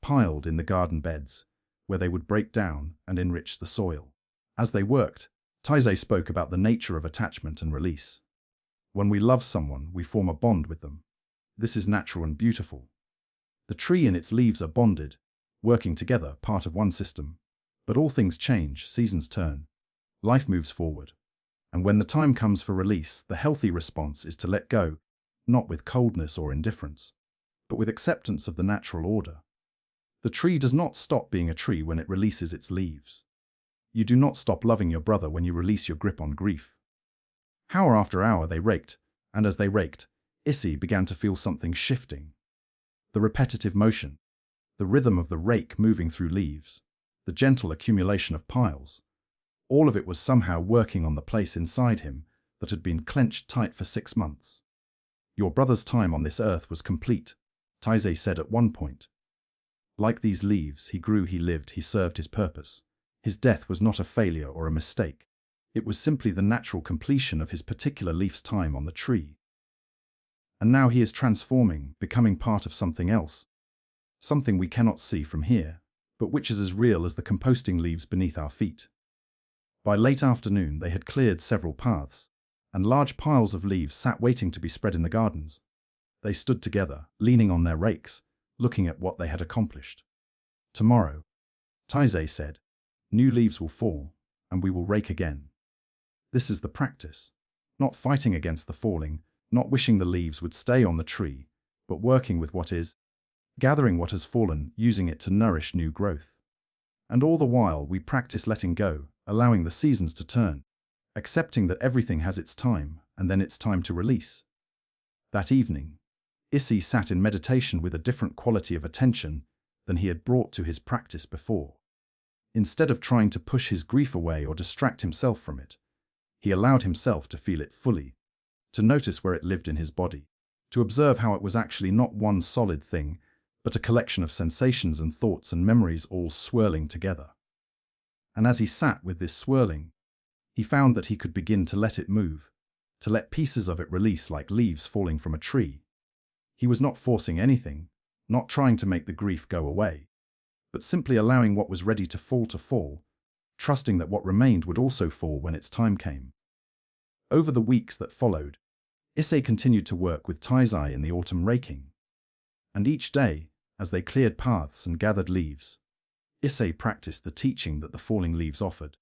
Piled in the garden beds, where they would break down and enrich the soil. As they worked, Taizé spoke about the nature of attachment and release. When we love someone, we form a bond with them. This is natural and beautiful. The tree and its leaves are bonded, working together, part of one system. But all things change, seasons turn. Life moves forward. And when the time comes for release, the healthy response is to let go, not with coldness or indifference, but with acceptance of the natural order. The tree does not stop being a tree when it releases its leaves. You do not stop loving your brother when you release your grip on grief. Hour after hour they raked, and as they raked, Issy began to feel something shifting. The repetitive motion, the rhythm of the rake moving through leaves, the gentle accumulation of piles. All of it was somehow working on the place inside him that had been clenched tight for 6 months. Your brother's time on this earth was complete, Taizé said at one point. Like these leaves, he grew, he lived, he served his purpose. His death was not a failure or a mistake. It was simply the natural completion of his particular leaf's time on the tree. And now he is transforming, becoming part of something else. Something we cannot see from here, but which is as real as the composting leaves beneath our feet. By late afternoon they had cleared several paths, and large piles of leaves sat waiting to be spread in the gardens. They stood together, leaning on their rakes, looking at what they had accomplished. Tomorrow, Taizé said, new leaves will fall, and we will rake again. This is the practice, not fighting against the falling, not wishing the leaves would stay on the tree, but working with what is, gathering what has fallen, using it to nourish new growth. And all the while we practice letting go, allowing the seasons to turn, accepting that everything has its time, and then it's time to release. That evening, Issy sat in meditation with a different quality of attention than he had brought to his practice before. Instead of trying to push his grief away or distract himself from it, he allowed himself to feel it fully, to notice where it lived in his body, to observe how it was actually not one solid thing, but a collection of sensations and thoughts and memories all swirling together. And as he sat with this swirling, he found that he could begin to let it move, to let pieces of it release like leaves falling from a tree. He was not forcing anything, not trying to make the grief go away, but simply allowing what was ready to fall, trusting that what remained would also fall when its time came. Over the weeks that followed, Issei continued to work with Taizai in the autumn raking. And each day, as they cleared paths and gathered leaves, Issei practiced the teaching that the falling leaves offered.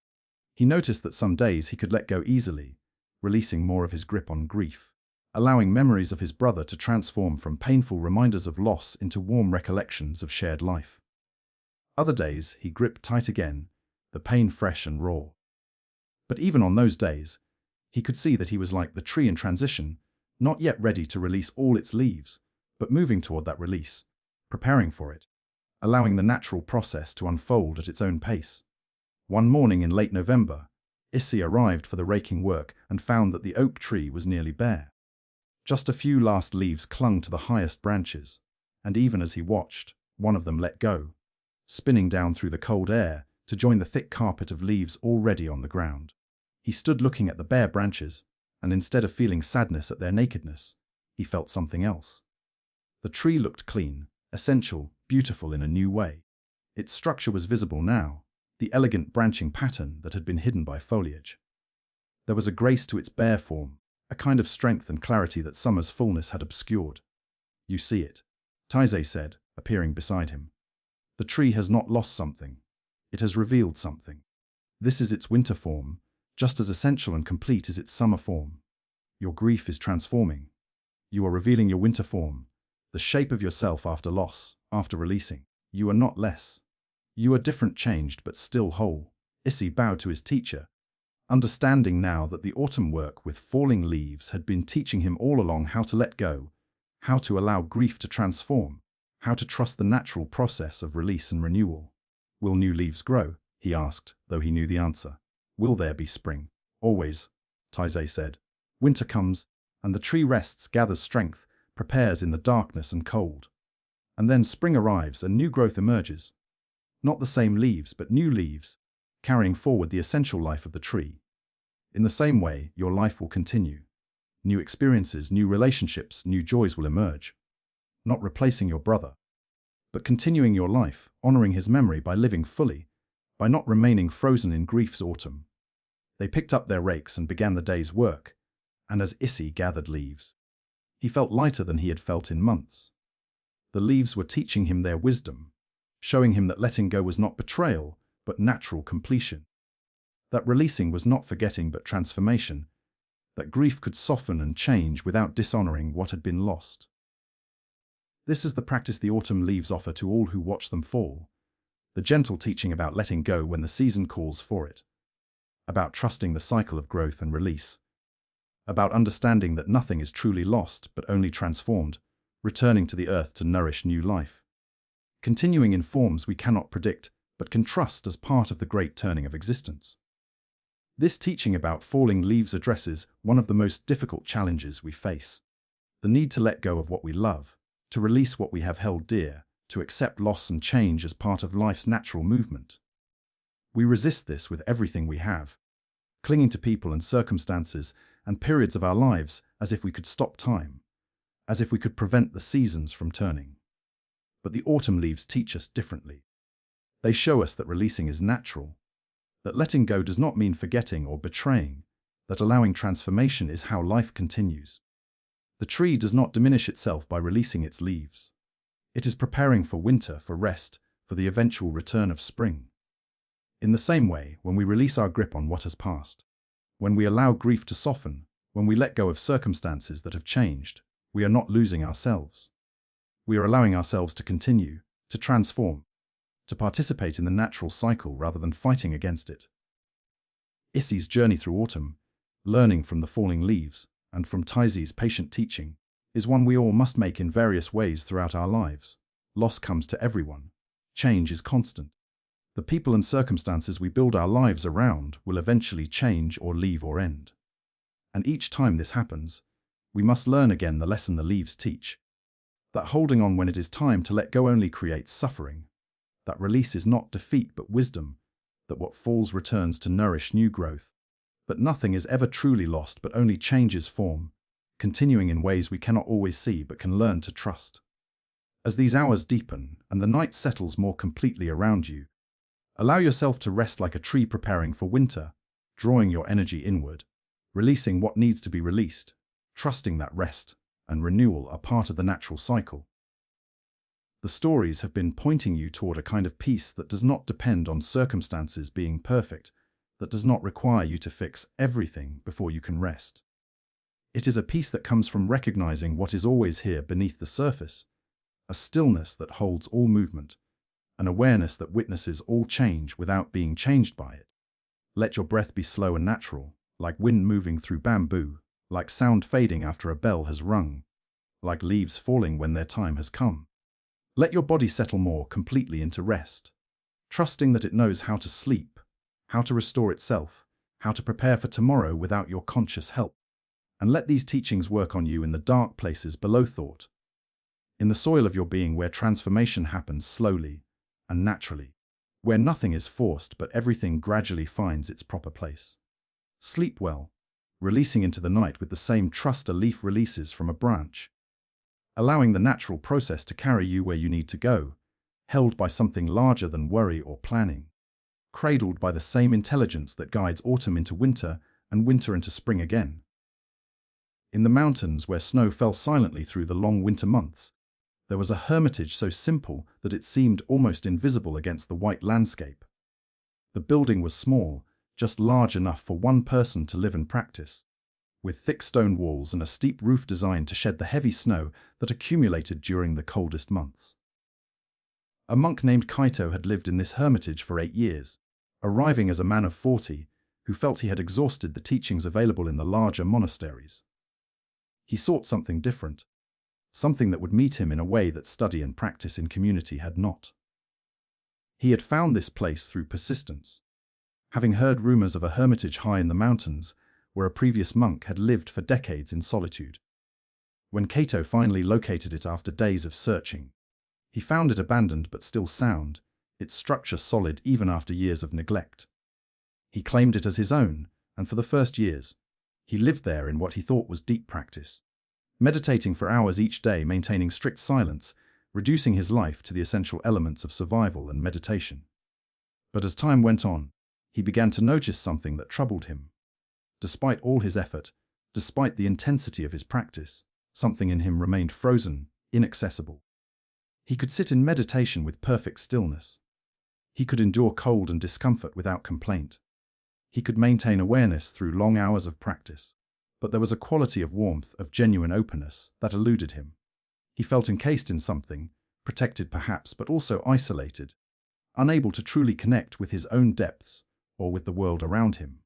He noticed that some days he could let go easily, releasing more of his grip on grief, allowing memories of his brother to transform from painful reminders of loss into warm recollections of shared life. Other days he gripped tight again, the pain fresh and raw. But even on those days, he could see that he was like the tree in transition, not yet ready to release all its leaves, but moving toward that release, preparing for it, allowing the natural process to unfold at its own pace. One morning in late November, Issei arrived for the raking work and found that the oak tree was nearly bare. Just a few last leaves clung to the highest branches, and even as he watched, one of them let go, spinning down through the cold air to join the thick carpet of leaves already on the ground. He stood looking at the bare branches, and instead of feeling sadness at their nakedness, he felt something else. The tree looked clean, essential, beautiful in a new way. Its structure was visible now, the elegant branching pattern that had been hidden by foliage. There was a grace to its bare form, a kind of strength and clarity that summer's fullness had obscured. "You see it," Taizai said, appearing beside him. "The tree has not lost something. It has revealed something. This is its winter form, just as essential and complete as its summer form. Your grief is transforming. You are revealing your winter form, the shape of yourself after loss, after releasing. You are not less. You are different, changed, but still whole." Issei bowed to his teacher, understanding now that the autumn work with falling leaves had been teaching him all along how to let go, how to allow grief to transform, how to trust the natural process of release and renewal. "Will new leaves grow?" he asked, though he knew the answer. "Will there be spring?" "Always," Taizai said. "Winter comes, and the tree rests, gathers strength, prepares in the darkness and cold. And then spring arrives and new growth emerges. Not the same leaves, but new leaves, carrying forward the essential life of the tree. In the same way, your life will continue. New experiences, new relationships, new joys will emerge. Not replacing your brother, but continuing your life, honoring his memory by living fully, by not remaining frozen in grief's autumn." They picked up their rakes and began the day's work, and as Issei gathered leaves, he felt lighter than he had felt in months. The leaves were teaching him their wisdom, showing him that letting go was not betrayal, but natural completion. That releasing was not forgetting but transformation, that grief could soften and change without dishonoring what had been lost. This is the practice the autumn leaves offer to all who watch them fall, the gentle teaching about letting go when the season calls for it, about trusting the cycle of growth and release, about understanding that nothing is truly lost but only transformed, returning to the earth to nourish new life, continuing in forms we cannot predict but can trust as part of the great turning of existence. This teaching about falling leaves addresses one of the most difficult challenges we face: the need to let go of what we love, to release what we have held dear, to accept loss and change as part of life's natural movement. We resist this with everything we have, clinging to people and circumstances and periods of our lives as if we could stop time, as if we could prevent the seasons from turning. But the autumn leaves teach us differently. They show us that releasing is natural, that letting go does not mean forgetting or betraying, that allowing transformation is how life continues. The tree does not diminish itself by releasing its leaves. It is preparing for winter, for rest, for the eventual return of spring. In the same way, when we release our grip on what has passed, when we allow grief to soften, when we let go of circumstances that have changed, we are not losing ourselves. We are allowing ourselves to continue, to transform, to participate in the natural cycle rather than fighting against it. Issei's journey through autumn, learning from the falling leaves and from Taizai's patient teaching, is one we all must make in various ways throughout our lives. Loss comes to everyone. Change is constant. The people and circumstances we build our lives around will eventually change or leave or end. And each time this happens, We must learn again the lesson the leaves teach, that holding on when it is time to let go only creates suffering, that release is not defeat but wisdom, that what falls returns to nourish new growth, that nothing is ever truly lost but only changes form, continuing in ways we cannot always see but can learn to trust. As these hours deepen and the night settles more completely around you, allow yourself to rest like a tree preparing for winter, drawing your energy inward, releasing what needs to be released, trusting that rest and renewal are part of the natural cycle. The stories have been pointing you toward a kind of peace that does not depend on circumstances being perfect, that does not require you to fix everything before you can rest. It is a peace that comes from recognizing what is always here beneath the surface, a stillness that holds all movement, an awareness that witnesses all change without being changed by it. Let your breath be slow and natural, like wind moving through bamboo, like sound fading after a bell has rung, like leaves falling when their time has come. Let your body settle more completely into rest, trusting that it knows how to sleep, how to restore itself, how to prepare for tomorrow without your conscious help. And let these teachings work on you in the dark places below thought, in the soil of your being where transformation happens slowly and naturally, where nothing is forced but everything gradually finds its proper place. Sleep well, releasing into the night with the same trust a leaf releases from a branch, allowing the natural process to carry you where you need to go, held by something larger than worry or planning, cradled by the same intelligence that guides autumn into winter and winter into spring again. In the mountains where snow fell silently through the long winter months, there was a hermitage so simple that it seemed almost invisible against the white landscape. The building was small, just large enough for one person to live and practice, with thick stone walls and a steep roof designed to shed the heavy snow that accumulated during the coldest months. A monk named Kaito had lived in this hermitage for 8 years, arriving as a man of 40 who felt he had exhausted the teachings available in the larger monasteries. He sought something different, something that would meet him in a way that study and practice in community had not. He had found this place through persistence, having heard rumors of a hermitage high in the mountains where a previous monk had lived for decades in solitude. When Kaito finally located it after days of searching, he found it abandoned but still sound, its structure solid even after years of neglect. He claimed it as his own, and for the first years, he lived there in what he thought was deep practice, meditating for hours each day, maintaining strict silence, reducing his life to the essential elements of survival and meditation. But as time went on, he began to notice something that troubled him. Despite all his effort, despite the intensity of his practice, something in him remained frozen, inaccessible. He could sit in meditation with perfect stillness. He could endure cold and discomfort without complaint. He could maintain awareness through long hours of practice. But there was a quality of warmth, of genuine openness, that eluded him. He felt encased in something, protected perhaps, but also isolated, unable to truly connect with his own depths or with the world around him.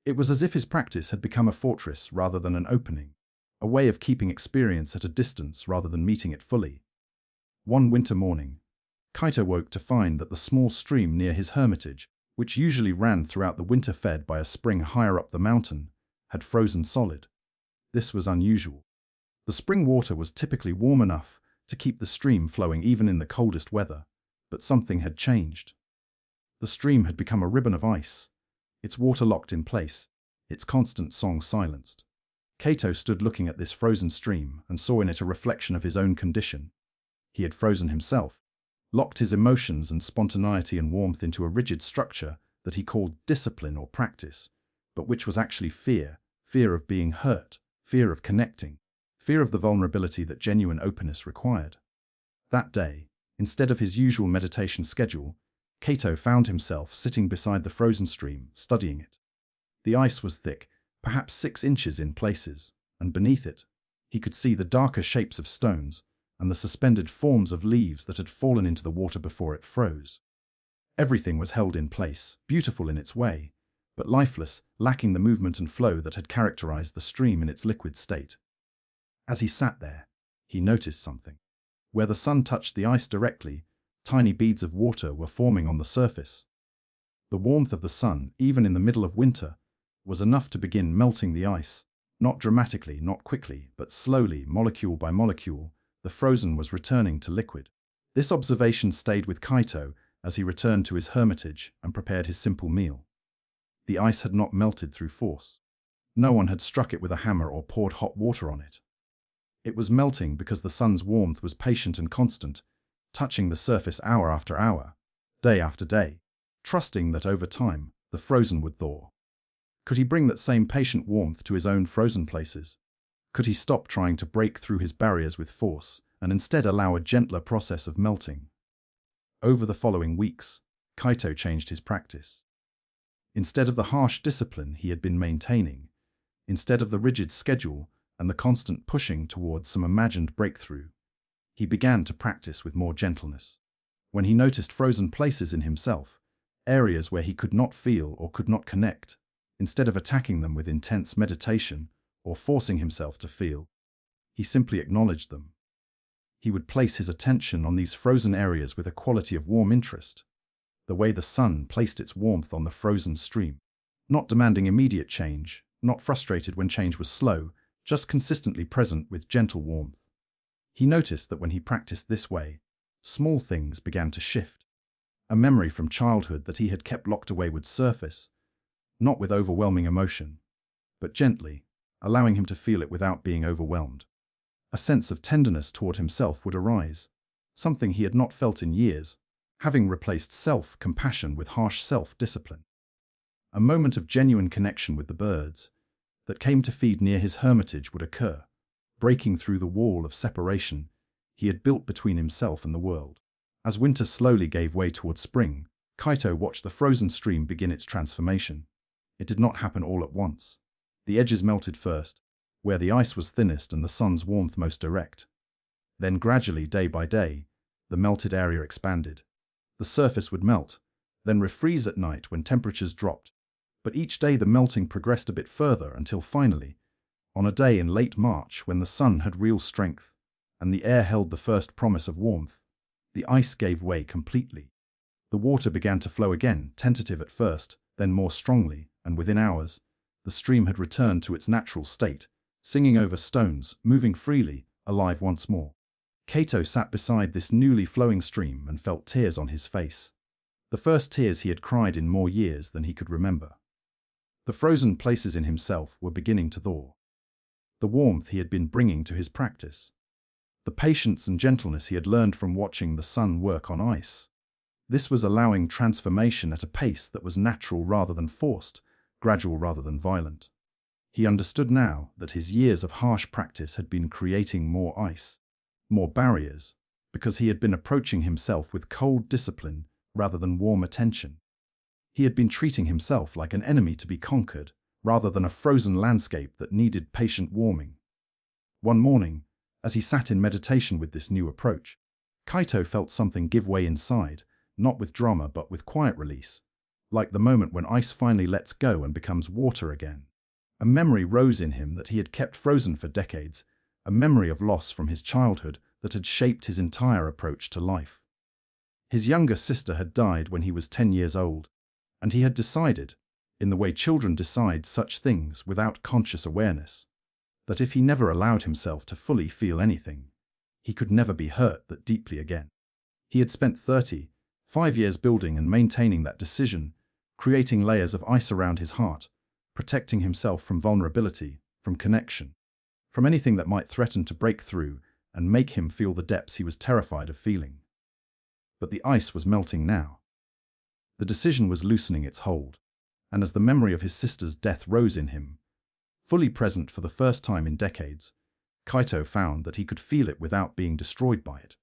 It was as if his practice had become a fortress rather than an opening, a way of keeping experience at a distance rather than meeting it fully. One winter morning, Kaito woke to find that the small stream near his hermitage, which usually ran throughout the winter fed by a spring higher up the mountain, had frozen solid. This was unusual. The spring water was typically warm enough to keep the stream flowing even in the coldest weather, but something had changed. The stream had become a ribbon of ice, its water locked in place, its constant song silenced. Kaito stood looking at this frozen stream and saw in it a reflection of his own condition. He had frozen himself, locked his emotions and spontaneity and warmth into a rigid structure that he called discipline or practice, but which was actually fear, fear of being hurt, fear of connecting, fear of the vulnerability that genuine openness required. That day, instead of his usual meditation schedule, Kaito found himself sitting beside the frozen stream, studying it. The ice was thick, perhaps 6 inches in places, and beneath it, he could see the darker shapes of stones and the suspended forms of leaves that had fallen into the water before it froze. Everything was held in place, beautiful in its way, but lifeless, lacking the movement and flow that had characterized the stream in its liquid state. As he sat there, he noticed something. Where the sun touched the ice directly, tiny beads of water were forming on the surface. The warmth of the sun, even in the middle of winter, was enough to begin melting the ice, Not dramatically, not quickly, but slowly, molecule by molecule, the frozen was returning to liquid. This observation stayed with Kaito as he returned to his hermitage and prepared his simple meal. The ice had not melted through force. No one had struck it with a hammer or poured hot water on it. It was melting because the sun's warmth was patient and constant, touching the surface hour after hour, day after day, trusting that over time the frozen would thaw. Could he bring that same patient warmth to his own frozen places? Could he stop trying to break through his barriers with force and instead allow a gentler process of melting? Over the following weeks, Kaito changed his practice. Instead of the harsh discipline he had been maintaining, instead of the rigid schedule and the constant pushing towards some imagined breakthrough, he began to practice with more gentleness. When he noticed frozen places in himself, areas where he could not feel or could not connect, instead of attacking them with intense meditation or forcing himself to feel, he simply acknowledged them. He would place his attention on these frozen areas with a quality of warm interest, the way the sun placed its warmth on the frozen stream, not demanding immediate change, not frustrated when change was slow, just consistently present with gentle warmth. He noticed that when he practiced this way, small things began to shift. A memory from childhood that he had kept locked away would surface, not with overwhelming emotion, but gently, allowing him to feel it without being overwhelmed. A sense of tenderness toward himself would arise, something he had not felt in years, having replaced self-compassion with harsh self-discipline. A moment of genuine connection with the birds that came to feed near his hermitage would occur, breaking through the wall of separation he had built between himself and the world. As winter slowly gave way toward spring, Kaito watched the frozen stream begin its transformation. It did not happen all at once. The edges melted first, where the ice was thinnest and the sun's warmth most direct. Then gradually, day by day, the melted area expanded. The surface would melt, then refreeze at night when temperatures dropped. But each day the melting progressed a bit further until finally, on a day in late March when the sun had real strength and the air held the first promise of warmth, the ice gave way completely. The water began to flow again, tentative at first, then more strongly, and within hours, the stream had returned to its natural state, singing over stones, moving freely, alive once more. Kaito sat beside this newly flowing stream and felt tears on his face. The first tears he had cried in more years than he could remember. The frozen places in himself were beginning to thaw. The warmth he had been bringing to his practice. The patience and gentleness he had learned from watching the sun work on ice. This was allowing transformation at a pace that was natural rather than forced, gradual rather than violent. He understood now that his years of harsh practice had been creating more ice, more barriers, because he had been approaching himself with cold discipline rather than warm attention. He had been treating himself like an enemy to be conquered, rather than a frozen landscape that needed patient warming. One morning, as he sat in meditation with this new approach, Kaito felt something give way inside, not with drama but with quiet release, like the moment when ice finally lets go and becomes water again. A memory rose in him that he had kept frozen for decades, a memory of loss from his childhood that had shaped his entire approach to life. His younger sister had died when he was 10 years old, and he had decided, in the way children decide such things without conscious awareness, that if he never allowed himself to fully feel anything, he could never be hurt that deeply again. He had spent 35 years building and maintaining that decision, creating layers of ice around his heart, protecting himself from vulnerability, from connection, from anything that might threaten to break through and make him feel the depths he was terrified of feeling. But the ice was melting now. The decision was loosening its hold, and as the memory of his sister's death rose in him, fully present for the first time in decades, Kaito found that he could feel it without being destroyed by it.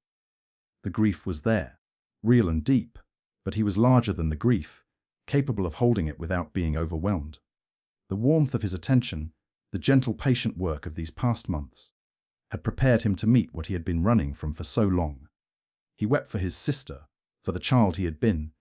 The grief was there, real and deep, but he was larger than the grief, capable of holding it without being overwhelmed. The warmth of his attention, the gentle, patient work of these past months, had prepared him to meet what he had been running from for so long. He wept for his sister, for the child he had been,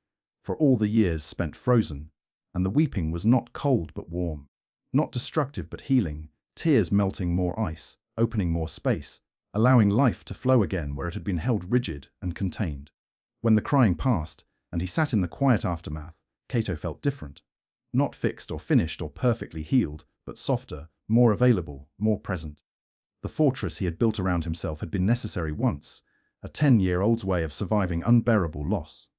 for all the years spent frozen, and the weeping was not cold but warm, not destructive but healing, tears melting more ice, opening more space, allowing life to flow again where it had been held rigid and contained. When the crying passed, and he sat in the quiet aftermath, Kaito felt different. Not fixed or finished or perfectly healed, but softer, more available, more present. The fortress he had built around himself had been necessary once, a 10-year-old's way of surviving unbearable loss.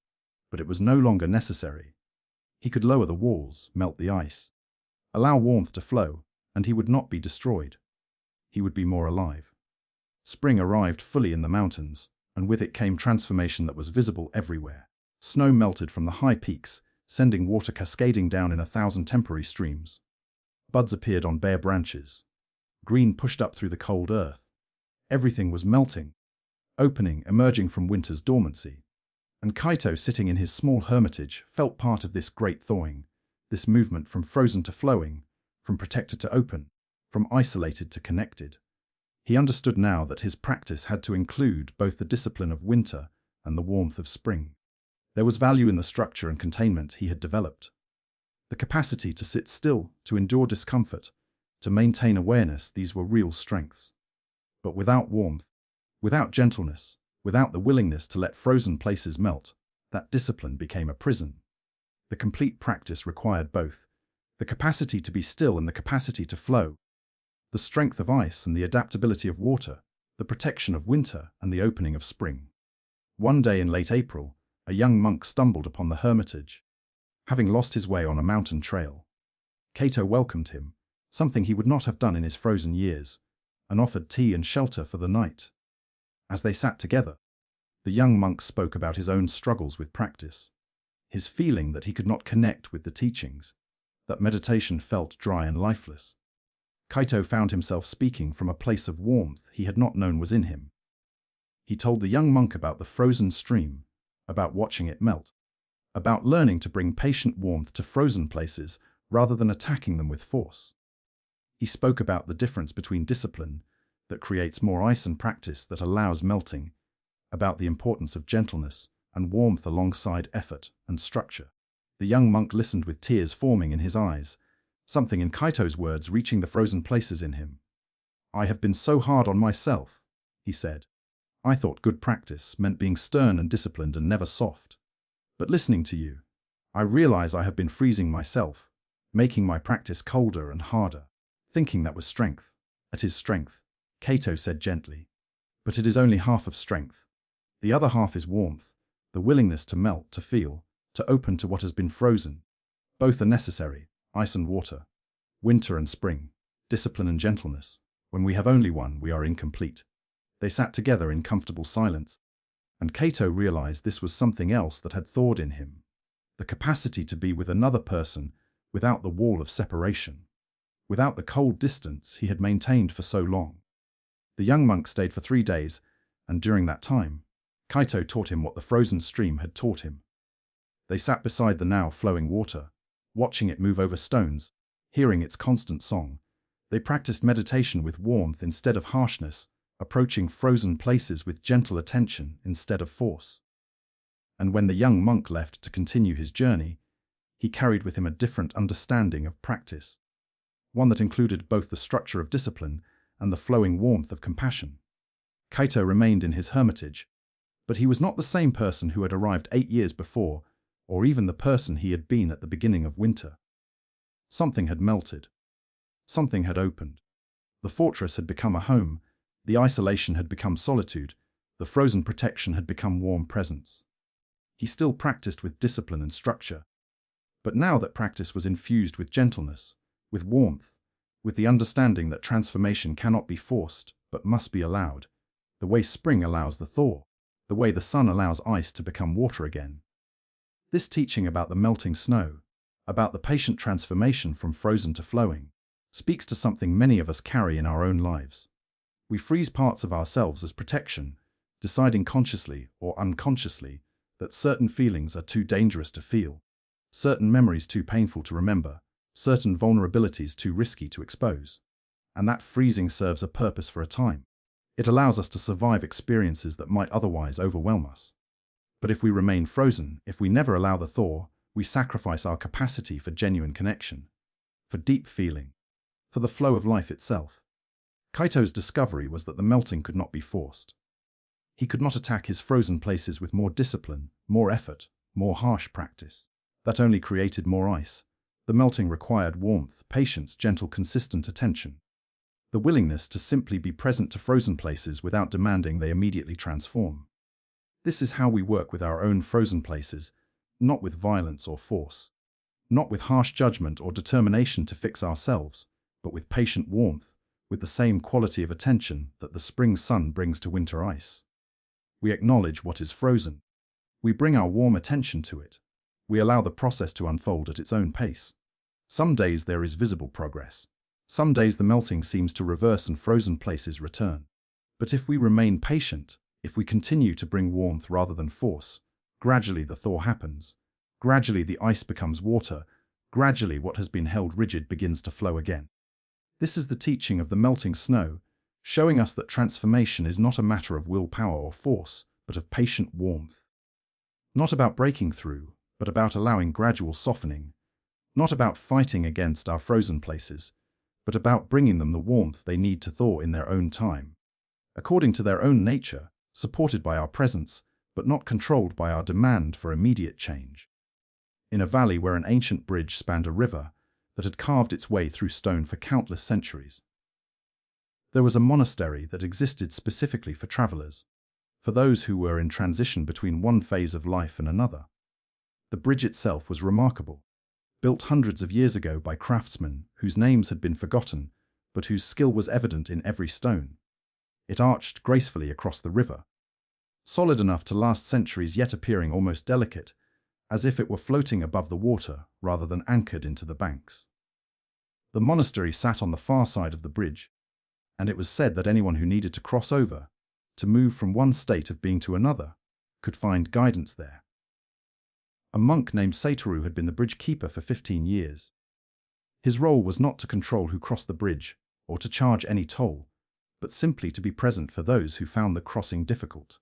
But it was no longer necessary. He could lower the walls, melt the ice, allow warmth to flow, and he would not be destroyed. He would be more alive. Spring arrived fully in the mountains, and with it came transformation that was visible everywhere. Snow melted from the high peaks, sending water cascading down in 1,000 temporary streams. Buds appeared on bare branches. Green pushed up through the cold earth. Everything was melting, opening, emerging from winter's dormancy. And Kaito, sitting in his small hermitage, felt part of this great thawing, this movement from frozen to flowing, from protected to open, from isolated to connected. He understood now that his practice had to include both the discipline of winter and the warmth of spring. There was value in the structure and containment he had developed. The capacity to sit still, to endure discomfort, to maintain awareness, these were real strengths. But without warmth, without gentleness, without the willingness to let frozen places melt, that discipline became a prison. The complete practice required both, the capacity to be still and the capacity to flow, the strength of ice and the adaptability of water, the protection of winter and the opening of spring. One day in late April, a young monk stumbled upon the hermitage, having lost his way on a mountain trail. Kaito welcomed him, something he would not have done in his frozen years, and offered tea and shelter for the night. As they sat together, the young monk spoke about his own struggles with practice, his feeling that he could not connect with the teachings, that meditation felt dry and lifeless. Kaito found himself speaking from a place of warmth he had not known was in him. He told the young monk about the frozen stream, about watching it melt, about learning to bring patient warmth to frozen places rather than attacking them with force. He spoke about the difference between discipline that creates more ice and practice that allows melting, about the importance of gentleness and warmth alongside effort and structure. The young monk listened with tears forming in his eyes, something in Kaito's words reaching the frozen places in him. "I have been so hard on myself," he said. "I thought good practice meant being stern and disciplined and never soft. But listening to you, I realize I have been freezing myself, making my practice colder and harder, thinking that was strength. It is strength," Kaito said gently. "But it is only half of strength. The other half is warmth, the willingness to melt, to feel, to open to what has been frozen. Both are necessary, ice and water, winter and spring, discipline and gentleness. When we have only one, we are incomplete." They sat together in comfortable silence, and Kaito realized this was something else that had thawed in him, the capacity to be with another person without the wall of separation, without the cold distance he had maintained for so long. The young monk stayed for 3 days, and during that time, Kaito taught him what the frozen stream had taught him. They sat beside the now flowing water, watching it move over stones, hearing its constant song. They practiced meditation with warmth instead of harshness, approaching frozen places with gentle attention instead of force. And when the young monk left to continue his journey, he carried with him a different understanding of practice, one that included both the structure of discipline and the flowing warmth of compassion. Kaito remained in his hermitage, but he was not the same person who had arrived 8 years before, or even the person he had been at the beginning of winter. Something had melted. Something had opened. The fortress had become a home, the isolation had become solitude, the frozen protection had become warm presence. He still practiced with discipline and structure, but now that practice was infused with gentleness, with warmth, with the understanding that transformation cannot be forced, but must be allowed, the way spring allows the thaw, the way the sun allows ice to become water again. This teaching about the melting snow, about the patient transformation from frozen to flowing, speaks to something many of us carry in our own lives. We freeze parts of ourselves as protection, deciding consciously or unconsciously that certain feelings are too dangerous to feel, certain memories too painful to remember, certain vulnerabilities too risky to expose. And that freezing serves a purpose for a time. It allows us to survive experiences that might otherwise overwhelm us. But if we remain frozen, if we never allow the thaw, we sacrifice our capacity for genuine connection, for deep feeling, for the flow of life itself. Kaito's discovery was that the melting could not be forced. He could not attack his frozen places with more discipline, more effort, more harsh practice. That only created more ice. The melting required warmth, patience, gentle, consistent attention. the willingness to simply be present to frozen places without demanding they immediately transform. This is how we work with our own frozen places, not with violence or force, not with harsh judgment or determination to fix ourselves, but with patient warmth, with the same quality of attention that the spring sun brings to winter ice. We acknowledge what is frozen. We bring our warm attention to it. We allow the process to unfold at its own pace. Some days there is visible progress. Some days the melting seems to reverse and frozen places return. But if we remain patient, if we continue to bring warmth rather than force, gradually the thaw happens. Gradually the ice becomes water. Gradually what has been held rigid begins to flow again. This is the teaching of the melting snow, showing us that transformation is not a matter of willpower or force, but of patient warmth. Not about breaking through, but about allowing gradual softening. Not about fighting against our frozen places, but about bringing them the warmth they need to thaw in their own time, according to their own nature, supported by our presence, but not controlled by our demand for immediate change. In a valley where an ancient bridge spanned a river that had carved its way through stone for countless centuries, there was a monastery that existed specifically for travelers, for those who were in transition between one phase of life and another. The bridge itself was remarkable, built hundreds of years ago by craftsmen whose names had been forgotten, but whose skill was evident in every stone. It arched gracefully across the river, solid enough to last centuries yet appearing almost delicate, as if it were floating above the water rather than anchored into the banks. The monastery sat on the far side of the bridge, and it was said that anyone who needed to cross over, to move from one state of being to another, could find guidance there. A monk named Satoru had been the bridge keeper for 15 years. His role was not to control who crossed the bridge or to charge any toll, but simply to be present for those who found the crossing difficult.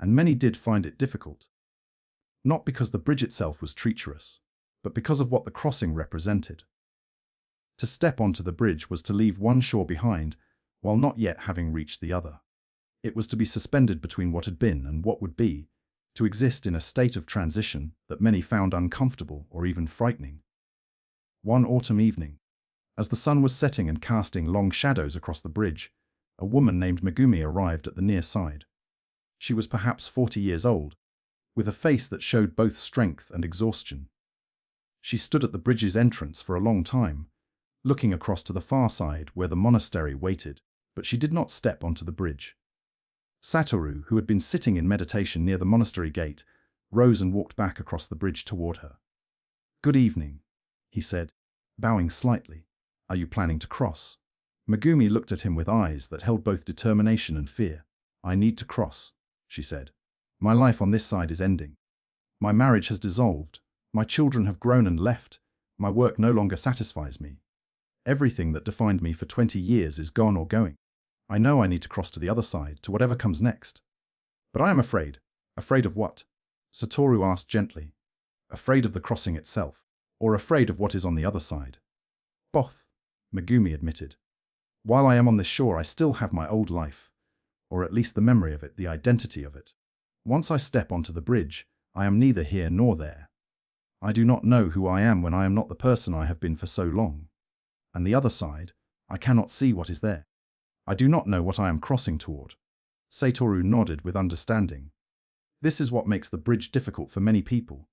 And many did find it difficult. Not because the bridge itself was treacherous, but because of what the crossing represented. To step onto the bridge was to leave one shore behind, while not yet having reached the other. It was to be suspended between what had been and what would be, to exist in a state of transition that many found uncomfortable or even frightening. One autumn evening, as the sun was setting and casting long shadows across the bridge, a woman named Megumi arrived at the near side. She was perhaps 40 years old, with a face that showed both strength and exhaustion. She stood at the bridge's entrance for a long time, looking across to the far side where the monastery waited, but she did not step onto the bridge. Satoru, who had been sitting in meditation near the monastery gate, rose and walked back across the bridge toward her. "Good evening," he said, bowing slightly. "Are you planning to cross?" Megumi looked at him with eyes that held both determination and fear. "I need to cross," she said. "My life on this side is ending. My marriage has dissolved. My children have grown and left. My work no longer satisfies me. Everything that defined me for 20 years is gone or going. I know I need to cross to the other side, to whatever comes next. But I am afraid." "Afraid of what?" Satoru asked gently. "Afraid of the crossing itself, or afraid of what is on the other side?" "Both," Megumi admitted. "While I am on this shore, I still have my old life, or at least the memory of it, the identity of it. Once I step onto the bridge, I am neither here nor there. I do not know who I am when I am not the person I have been for so long. And the other side, I cannot see what is there. I do not know what I am crossing toward." Satoru nodded with understanding. "This is what makes the bridge difficult for many people.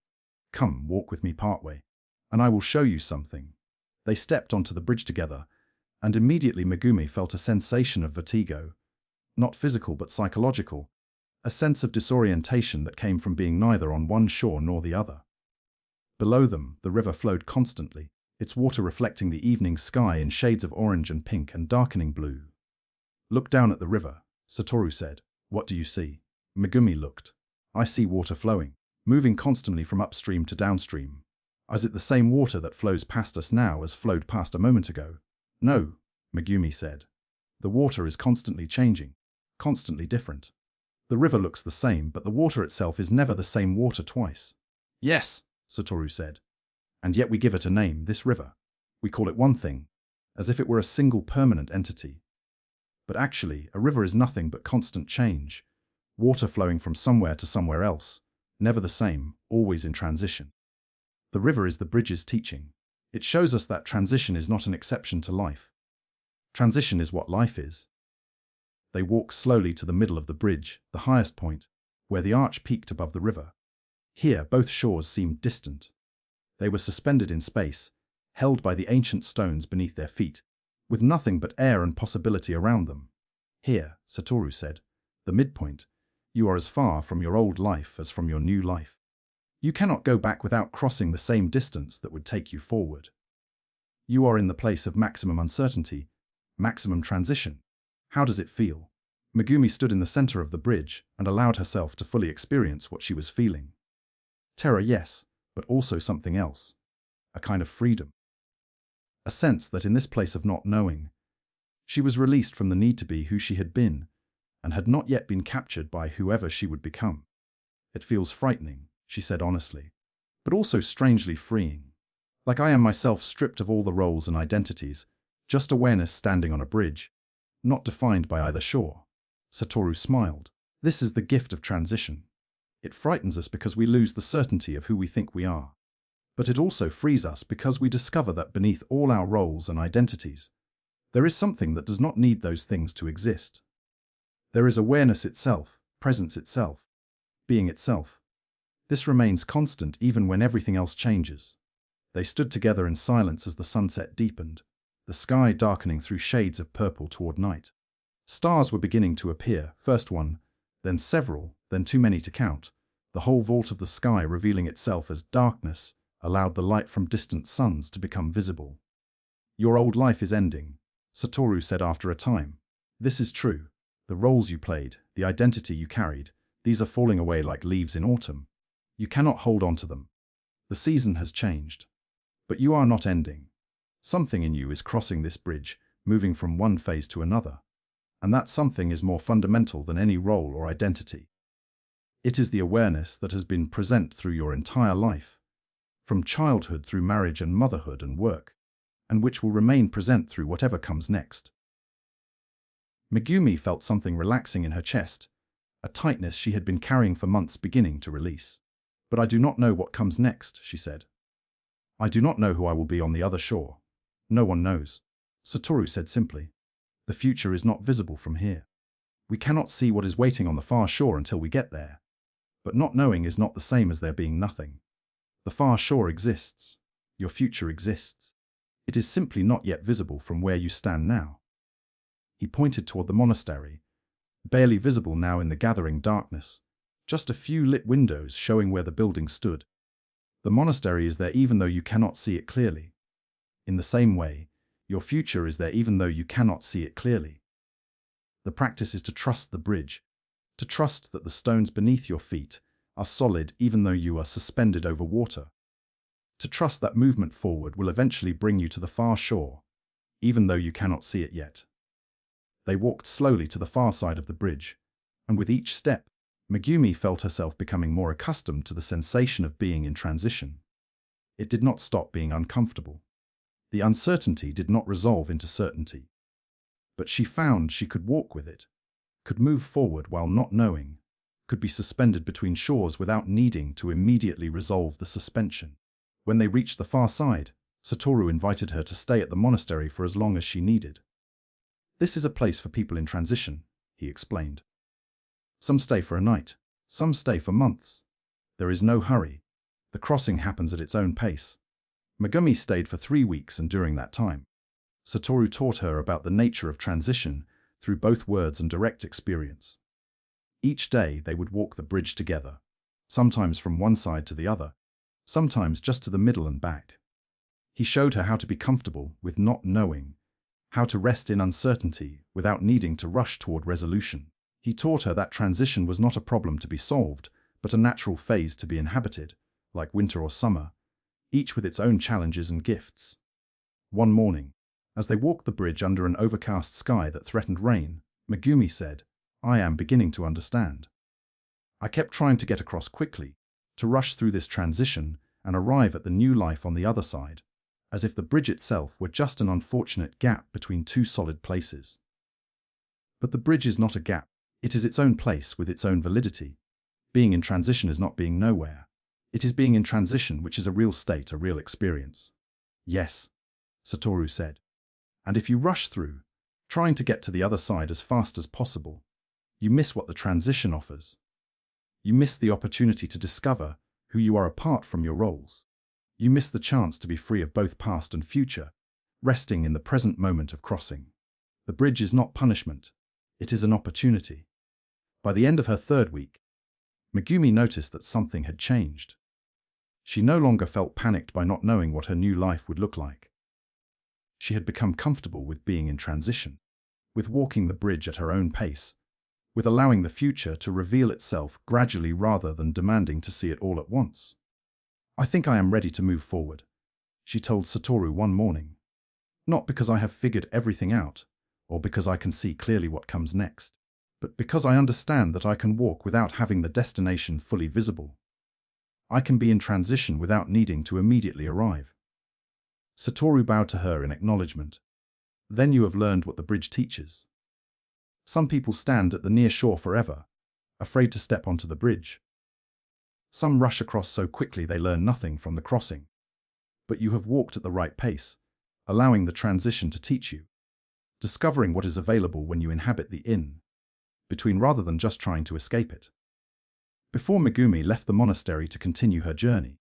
Come, walk with me partway, and I will show you something." They stepped onto the bridge together, and immediately Megumi felt a sensation of vertigo, not physical but psychological, a sense of disorientation that came from being neither on one shore nor the other. Below them, the river flowed constantly, its water reflecting the evening sky in shades of orange and pink and darkening blue. "Look down at the river," Satoru said. "What do you see?" Megumi looked. "I see water flowing, moving constantly from upstream to downstream. Is it the same water that flows past us now as flowed past a moment ago?" "No," Megumi said. "The water is constantly changing, constantly different. The river looks the same, but the water itself is never the same water twice." "Yes," Satoru said. "And yet we give it a name, this river. We call it one thing, as if it were a single permanent entity. But actually, a river is nothing but constant change, water flowing from somewhere to somewhere else, never the same, always in transition. The river is the bridge's teaching. It shows us that transition is not an exception to life. Transition is what life is. They walked slowly to the middle of the bridge, the highest point, where the arch peaked above the river. Here, both shores seemed distant. They were suspended in space, held by the ancient stones beneath their feet, with nothing but air and possibility around them. Here, Satoru said, the midpoint, you are as far from your old life as from your new life. You cannot go back without crossing the same distance that would take you forward. You are in the place of maximum uncertainty, maximum transition. How does it feel? Megumi stood in the center of the bridge and allowed herself to fully experience what she was feeling. Terror, yes, but also something else. A kind of freedom. A sense that in this place of not knowing, she was released from the need to be who she had been and had not yet been captured by whoever she would become. It feels frightening, she said honestly, but also strangely freeing. Like I am myself stripped of all the roles and identities, just awareness standing on a bridge, not defined by either shore. Satoru smiled. This is the gift of transition. It frightens us because we lose the certainty of who we think we are. But it also frees us because we discover that beneath all our roles and identities, there is something that does not need those things to exist. There is awareness itself, presence itself, being itself. This remains constant even when everything else changes. They stood together in silence as the sunset deepened, the sky darkening through shades of purple toward night. Stars were beginning to appear, first one, then several, then too many to count. The whole vault of the sky revealing itself as darkness allowed the light from distant suns to become visible. Your old life is ending, Satoru said after a time. This is true. The roles you played, the identity you carried, these are falling away like leaves in autumn. You cannot hold on to them. The season has changed. But you are not ending. Something in you is crossing this bridge, moving from one phase to another. And that something is more fundamental than any role or identity. It is the awareness that has been present through your entire life, from childhood through marriage and motherhood and work, and which will remain present through whatever comes next. Megumi felt something relaxing in her chest, a tightness she had been carrying for months beginning to release. But I do not know what comes next, she said. I do not know who I will be on the other shore. No one knows, Satoru said simply. The future is not visible from here. We cannot see what is waiting on the far shore until we get there. But not knowing is not the same as there being nothing. The far shore exists. Your future exists. It is simply not yet visible from where you stand now. He pointed toward the monastery, barely visible now in the gathering darkness, just a few lit windows showing where the building stood. The monastery is there even though you cannot see it clearly. In the same way, your future is there even though you cannot see it clearly. The practice is to trust the bridge, to trust that the stones beneath your feet are solid even though you are suspended over water. To trust that movement forward will eventually bring you to the far shore, even though you cannot see it yet. They walked slowly to the far side of the bridge, and with each step, Megumi felt herself becoming more accustomed to the sensation of being in transition. It did not stop being uncomfortable. The uncertainty did not resolve into certainty. But she found she could walk with it, could move forward while not knowing, could be suspended between shores without needing to immediately resolve the suspension. When they reached the far side, Satoru invited her to stay at the monastery for as long as she needed. This is a place for people in transition, he explained. Some stay for a night, some stay for months. There is no hurry. The crossing happens at its own pace. Megumi stayed for 3 weeks, and during that time, Satoru taught her about the nature of transition through both words and direct experience. Each day they would walk the bridge together, sometimes from one side to the other, sometimes just to the middle and back. He showed her how to be comfortable with not knowing, how to rest in uncertainty without needing to rush toward resolution. He taught her that transition was not a problem to be solved, but a natural phase to be inhabited, like winter or summer, each with its own challenges and gifts. One morning, as they walked the bridge under an overcast sky that threatened rain, Megumi said, I am beginning to understand. I kept trying to get across quickly, to rush through this transition and arrive at the new life on the other side, as if the bridge itself were just an unfortunate gap between two solid places. But the bridge is not a gap. It is its own place with its own validity. Being in transition is not being nowhere. It is being in transition, which is a real state, a real experience. Yes, Satoru said. And if you rush through, trying to get to the other side as fast as possible. You miss what the transition offers. You miss the opportunity to discover who you are apart from your roles. You miss the chance to be free of both past and future, resting in the present moment of crossing. The bridge is not punishment. It is an opportunity. By the end of her third week, Megumi noticed that something had changed. She no longer felt panicked by not knowing what her new life would look like. She had become comfortable with being in transition, with walking the bridge at her own pace, with allowing the future to reveal itself gradually rather than demanding to see it all at once. "I think I am ready to move forward," she told Satoru one morning. "Not because I have figured everything out, or because I can see clearly what comes next, but because I understand that I can walk without having the destination fully visible. I can be in transition without needing to immediately arrive." Satoru bowed to her in acknowledgement. "Then you have learned what the bridge teaches." Some people stand at the near shore forever, afraid to step onto the bridge. Some rush across so quickly they learn nothing from the crossing. But you have walked at the right pace, allowing the transition to teach you, discovering what is available when you inhabit the in-between rather than just trying to escape it. Before Megumi left the monastery to continue her journey,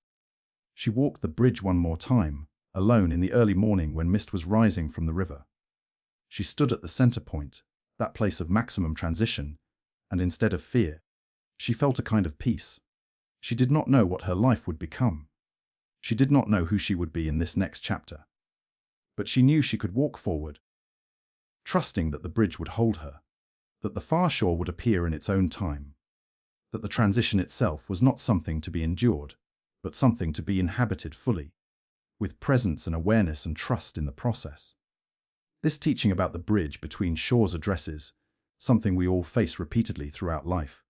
she walked the bridge one more time, alone in the early morning when mist was rising from the river. She stood at the center point, that place of maximum transition, and instead of fear, she felt a kind of peace. She did not know what her life would become. She did not know who she would be in this next chapter. But she knew she could walk forward, trusting that the bridge would hold her, that the far shore would appear in its own time, that the transition itself was not something to be endured, but something to be inhabited fully, with presence and awareness and trust in the process. This teaching about the bridge between shores addresses something we all face repeatedly throughout life: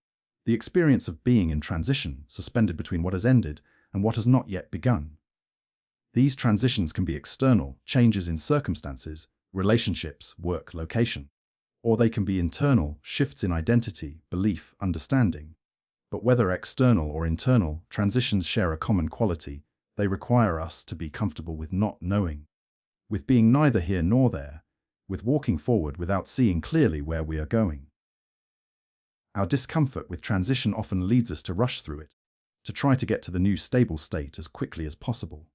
the experience of being in transition, suspended between what has ended and what has not yet begun. These transitions can be external, changes in circumstances, relationships, work, location, or they can be internal, shifts in identity, belief, understanding. But whether external or internal, transitions share a common quality: they require us to be comfortable with not knowing, with being neither here nor there, with walking forward without seeing clearly where we are going. Our discomfort with transition often leads us to rush through it, to try to get to the new stable state as quickly as possible.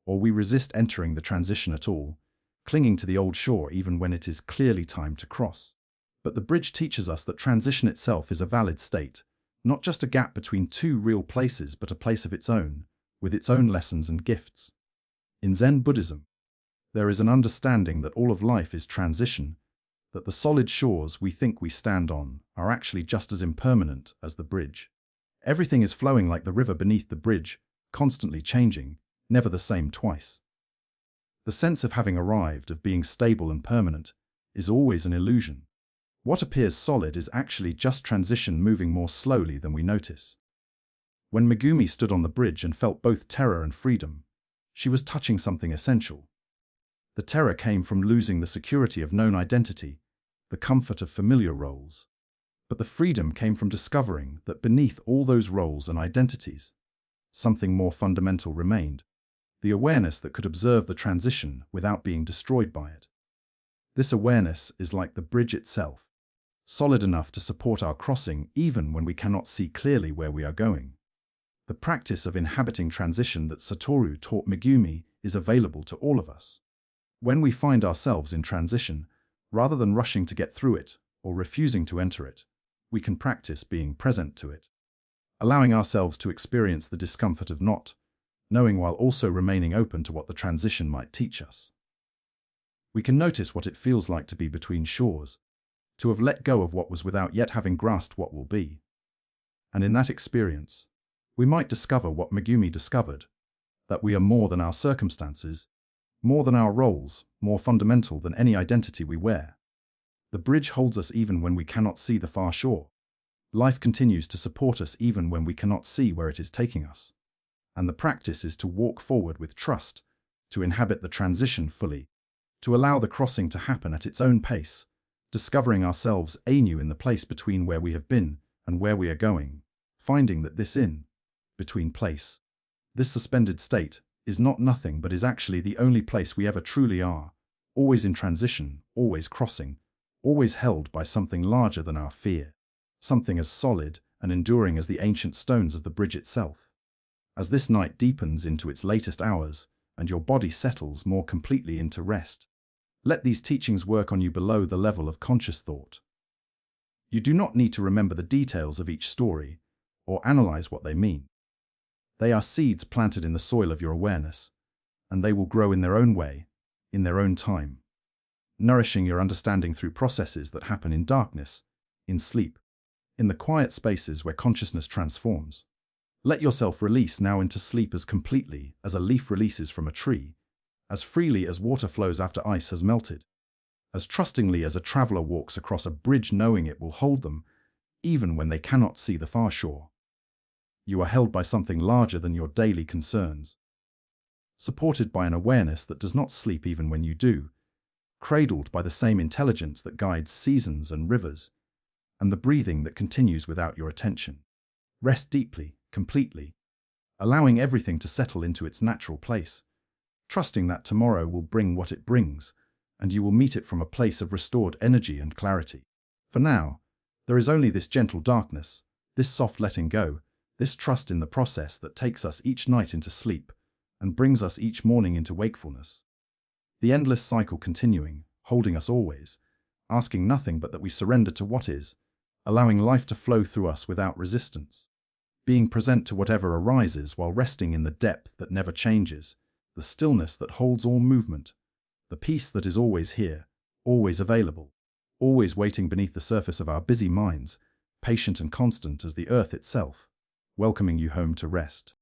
Or we resist entering the transition at all, clinging to the old shore even when it is clearly time to cross. But the bridge teaches us that transition itself is a valid state, not just a gap between two real places, but a place of its own, with its own lessons and gifts. In Zen Buddhism, there is an understanding that all of life is transition, that the solid shores we think we stand on are actually just as impermanent as the bridge. Everything is flowing like the river beneath the bridge, constantly changing, never the same twice. The sense of having arrived, of being stable and permanent, is always an illusion. What appears solid is actually just transition moving more slowly than we notice. When Megumi stood on the bridge and felt both terror and freedom, she was touching something essential. The terror came from losing the security of known identity, the comfort of familiar roles. But the freedom came from discovering that beneath all those roles and identities, something more fundamental remained: the awareness that could observe the transition without being destroyed by it. This awareness is like the bridge itself, solid enough to support our crossing even when we cannot see clearly where we are going. The practice of inhabiting transition that Satoru taught Megumi is available to all of us. When we find ourselves in transition, rather than rushing to get through it or refusing to enter it, we can practice being present to it, allowing ourselves to experience the discomfort of not knowing while also remaining open to what the transition might teach us. We can notice what it feels like to be between shores, to have let go of what was without yet having grasped what will be. And in that experience, we might discover what Megumi discovered: that we are more than our circumstances, more than our roles, more fundamental than any identity we wear. The bridge holds us even when we cannot see the far shore. Life continues to support us even when we cannot see where it is taking us. And the practice is to walk forward with trust, to inhabit the transition fully, to allow the crossing to happen at its own pace, discovering ourselves anew in the place between where we have been and where we are going, finding that this in-between place, this suspended state, is not nothing but is actually the only place we ever truly are, always in transition, always crossing, always held by something larger than our fear, something as solid and enduring as the ancient stones of the bridge itself. As this night deepens into its latest hours and your body settles more completely into rest, let these teachings work on you below the level of conscious thought. You do not need to remember the details of each story or analyze what they mean. They are seeds planted in the soil of your awareness, and they will grow in their own way, in their own time, nourishing your understanding through processes that happen in darkness, in sleep, in the quiet spaces where consciousness transforms. Let yourself release now into sleep as completely as a leaf releases from a tree, as freely as water flows after ice has melted, as trustingly as a traveler walks across a bridge knowing it will hold them, even when they cannot see the far shore. You are held by something larger than your daily concerns, supported by an awareness that does not sleep even when you do, cradled by the same intelligence that guides seasons and rivers, and the breathing that continues without your attention. Rest deeply, completely, allowing everything to settle into its natural place, trusting that tomorrow will bring what it brings, and you will meet it from a place of restored energy and clarity. For now, there is only this gentle darkness, this soft letting go, this trust in the process that takes us each night into sleep and brings us each morning into wakefulness. The endless cycle continuing, holding us always, asking nothing but that we surrender to what is, allowing life to flow through us without resistance, being present to whatever arises while resting in the depth that never changes, the stillness that holds all movement, the peace that is always here, always available, always waiting beneath the surface of our busy minds, patient and constant as the earth itself, welcoming you home to rest.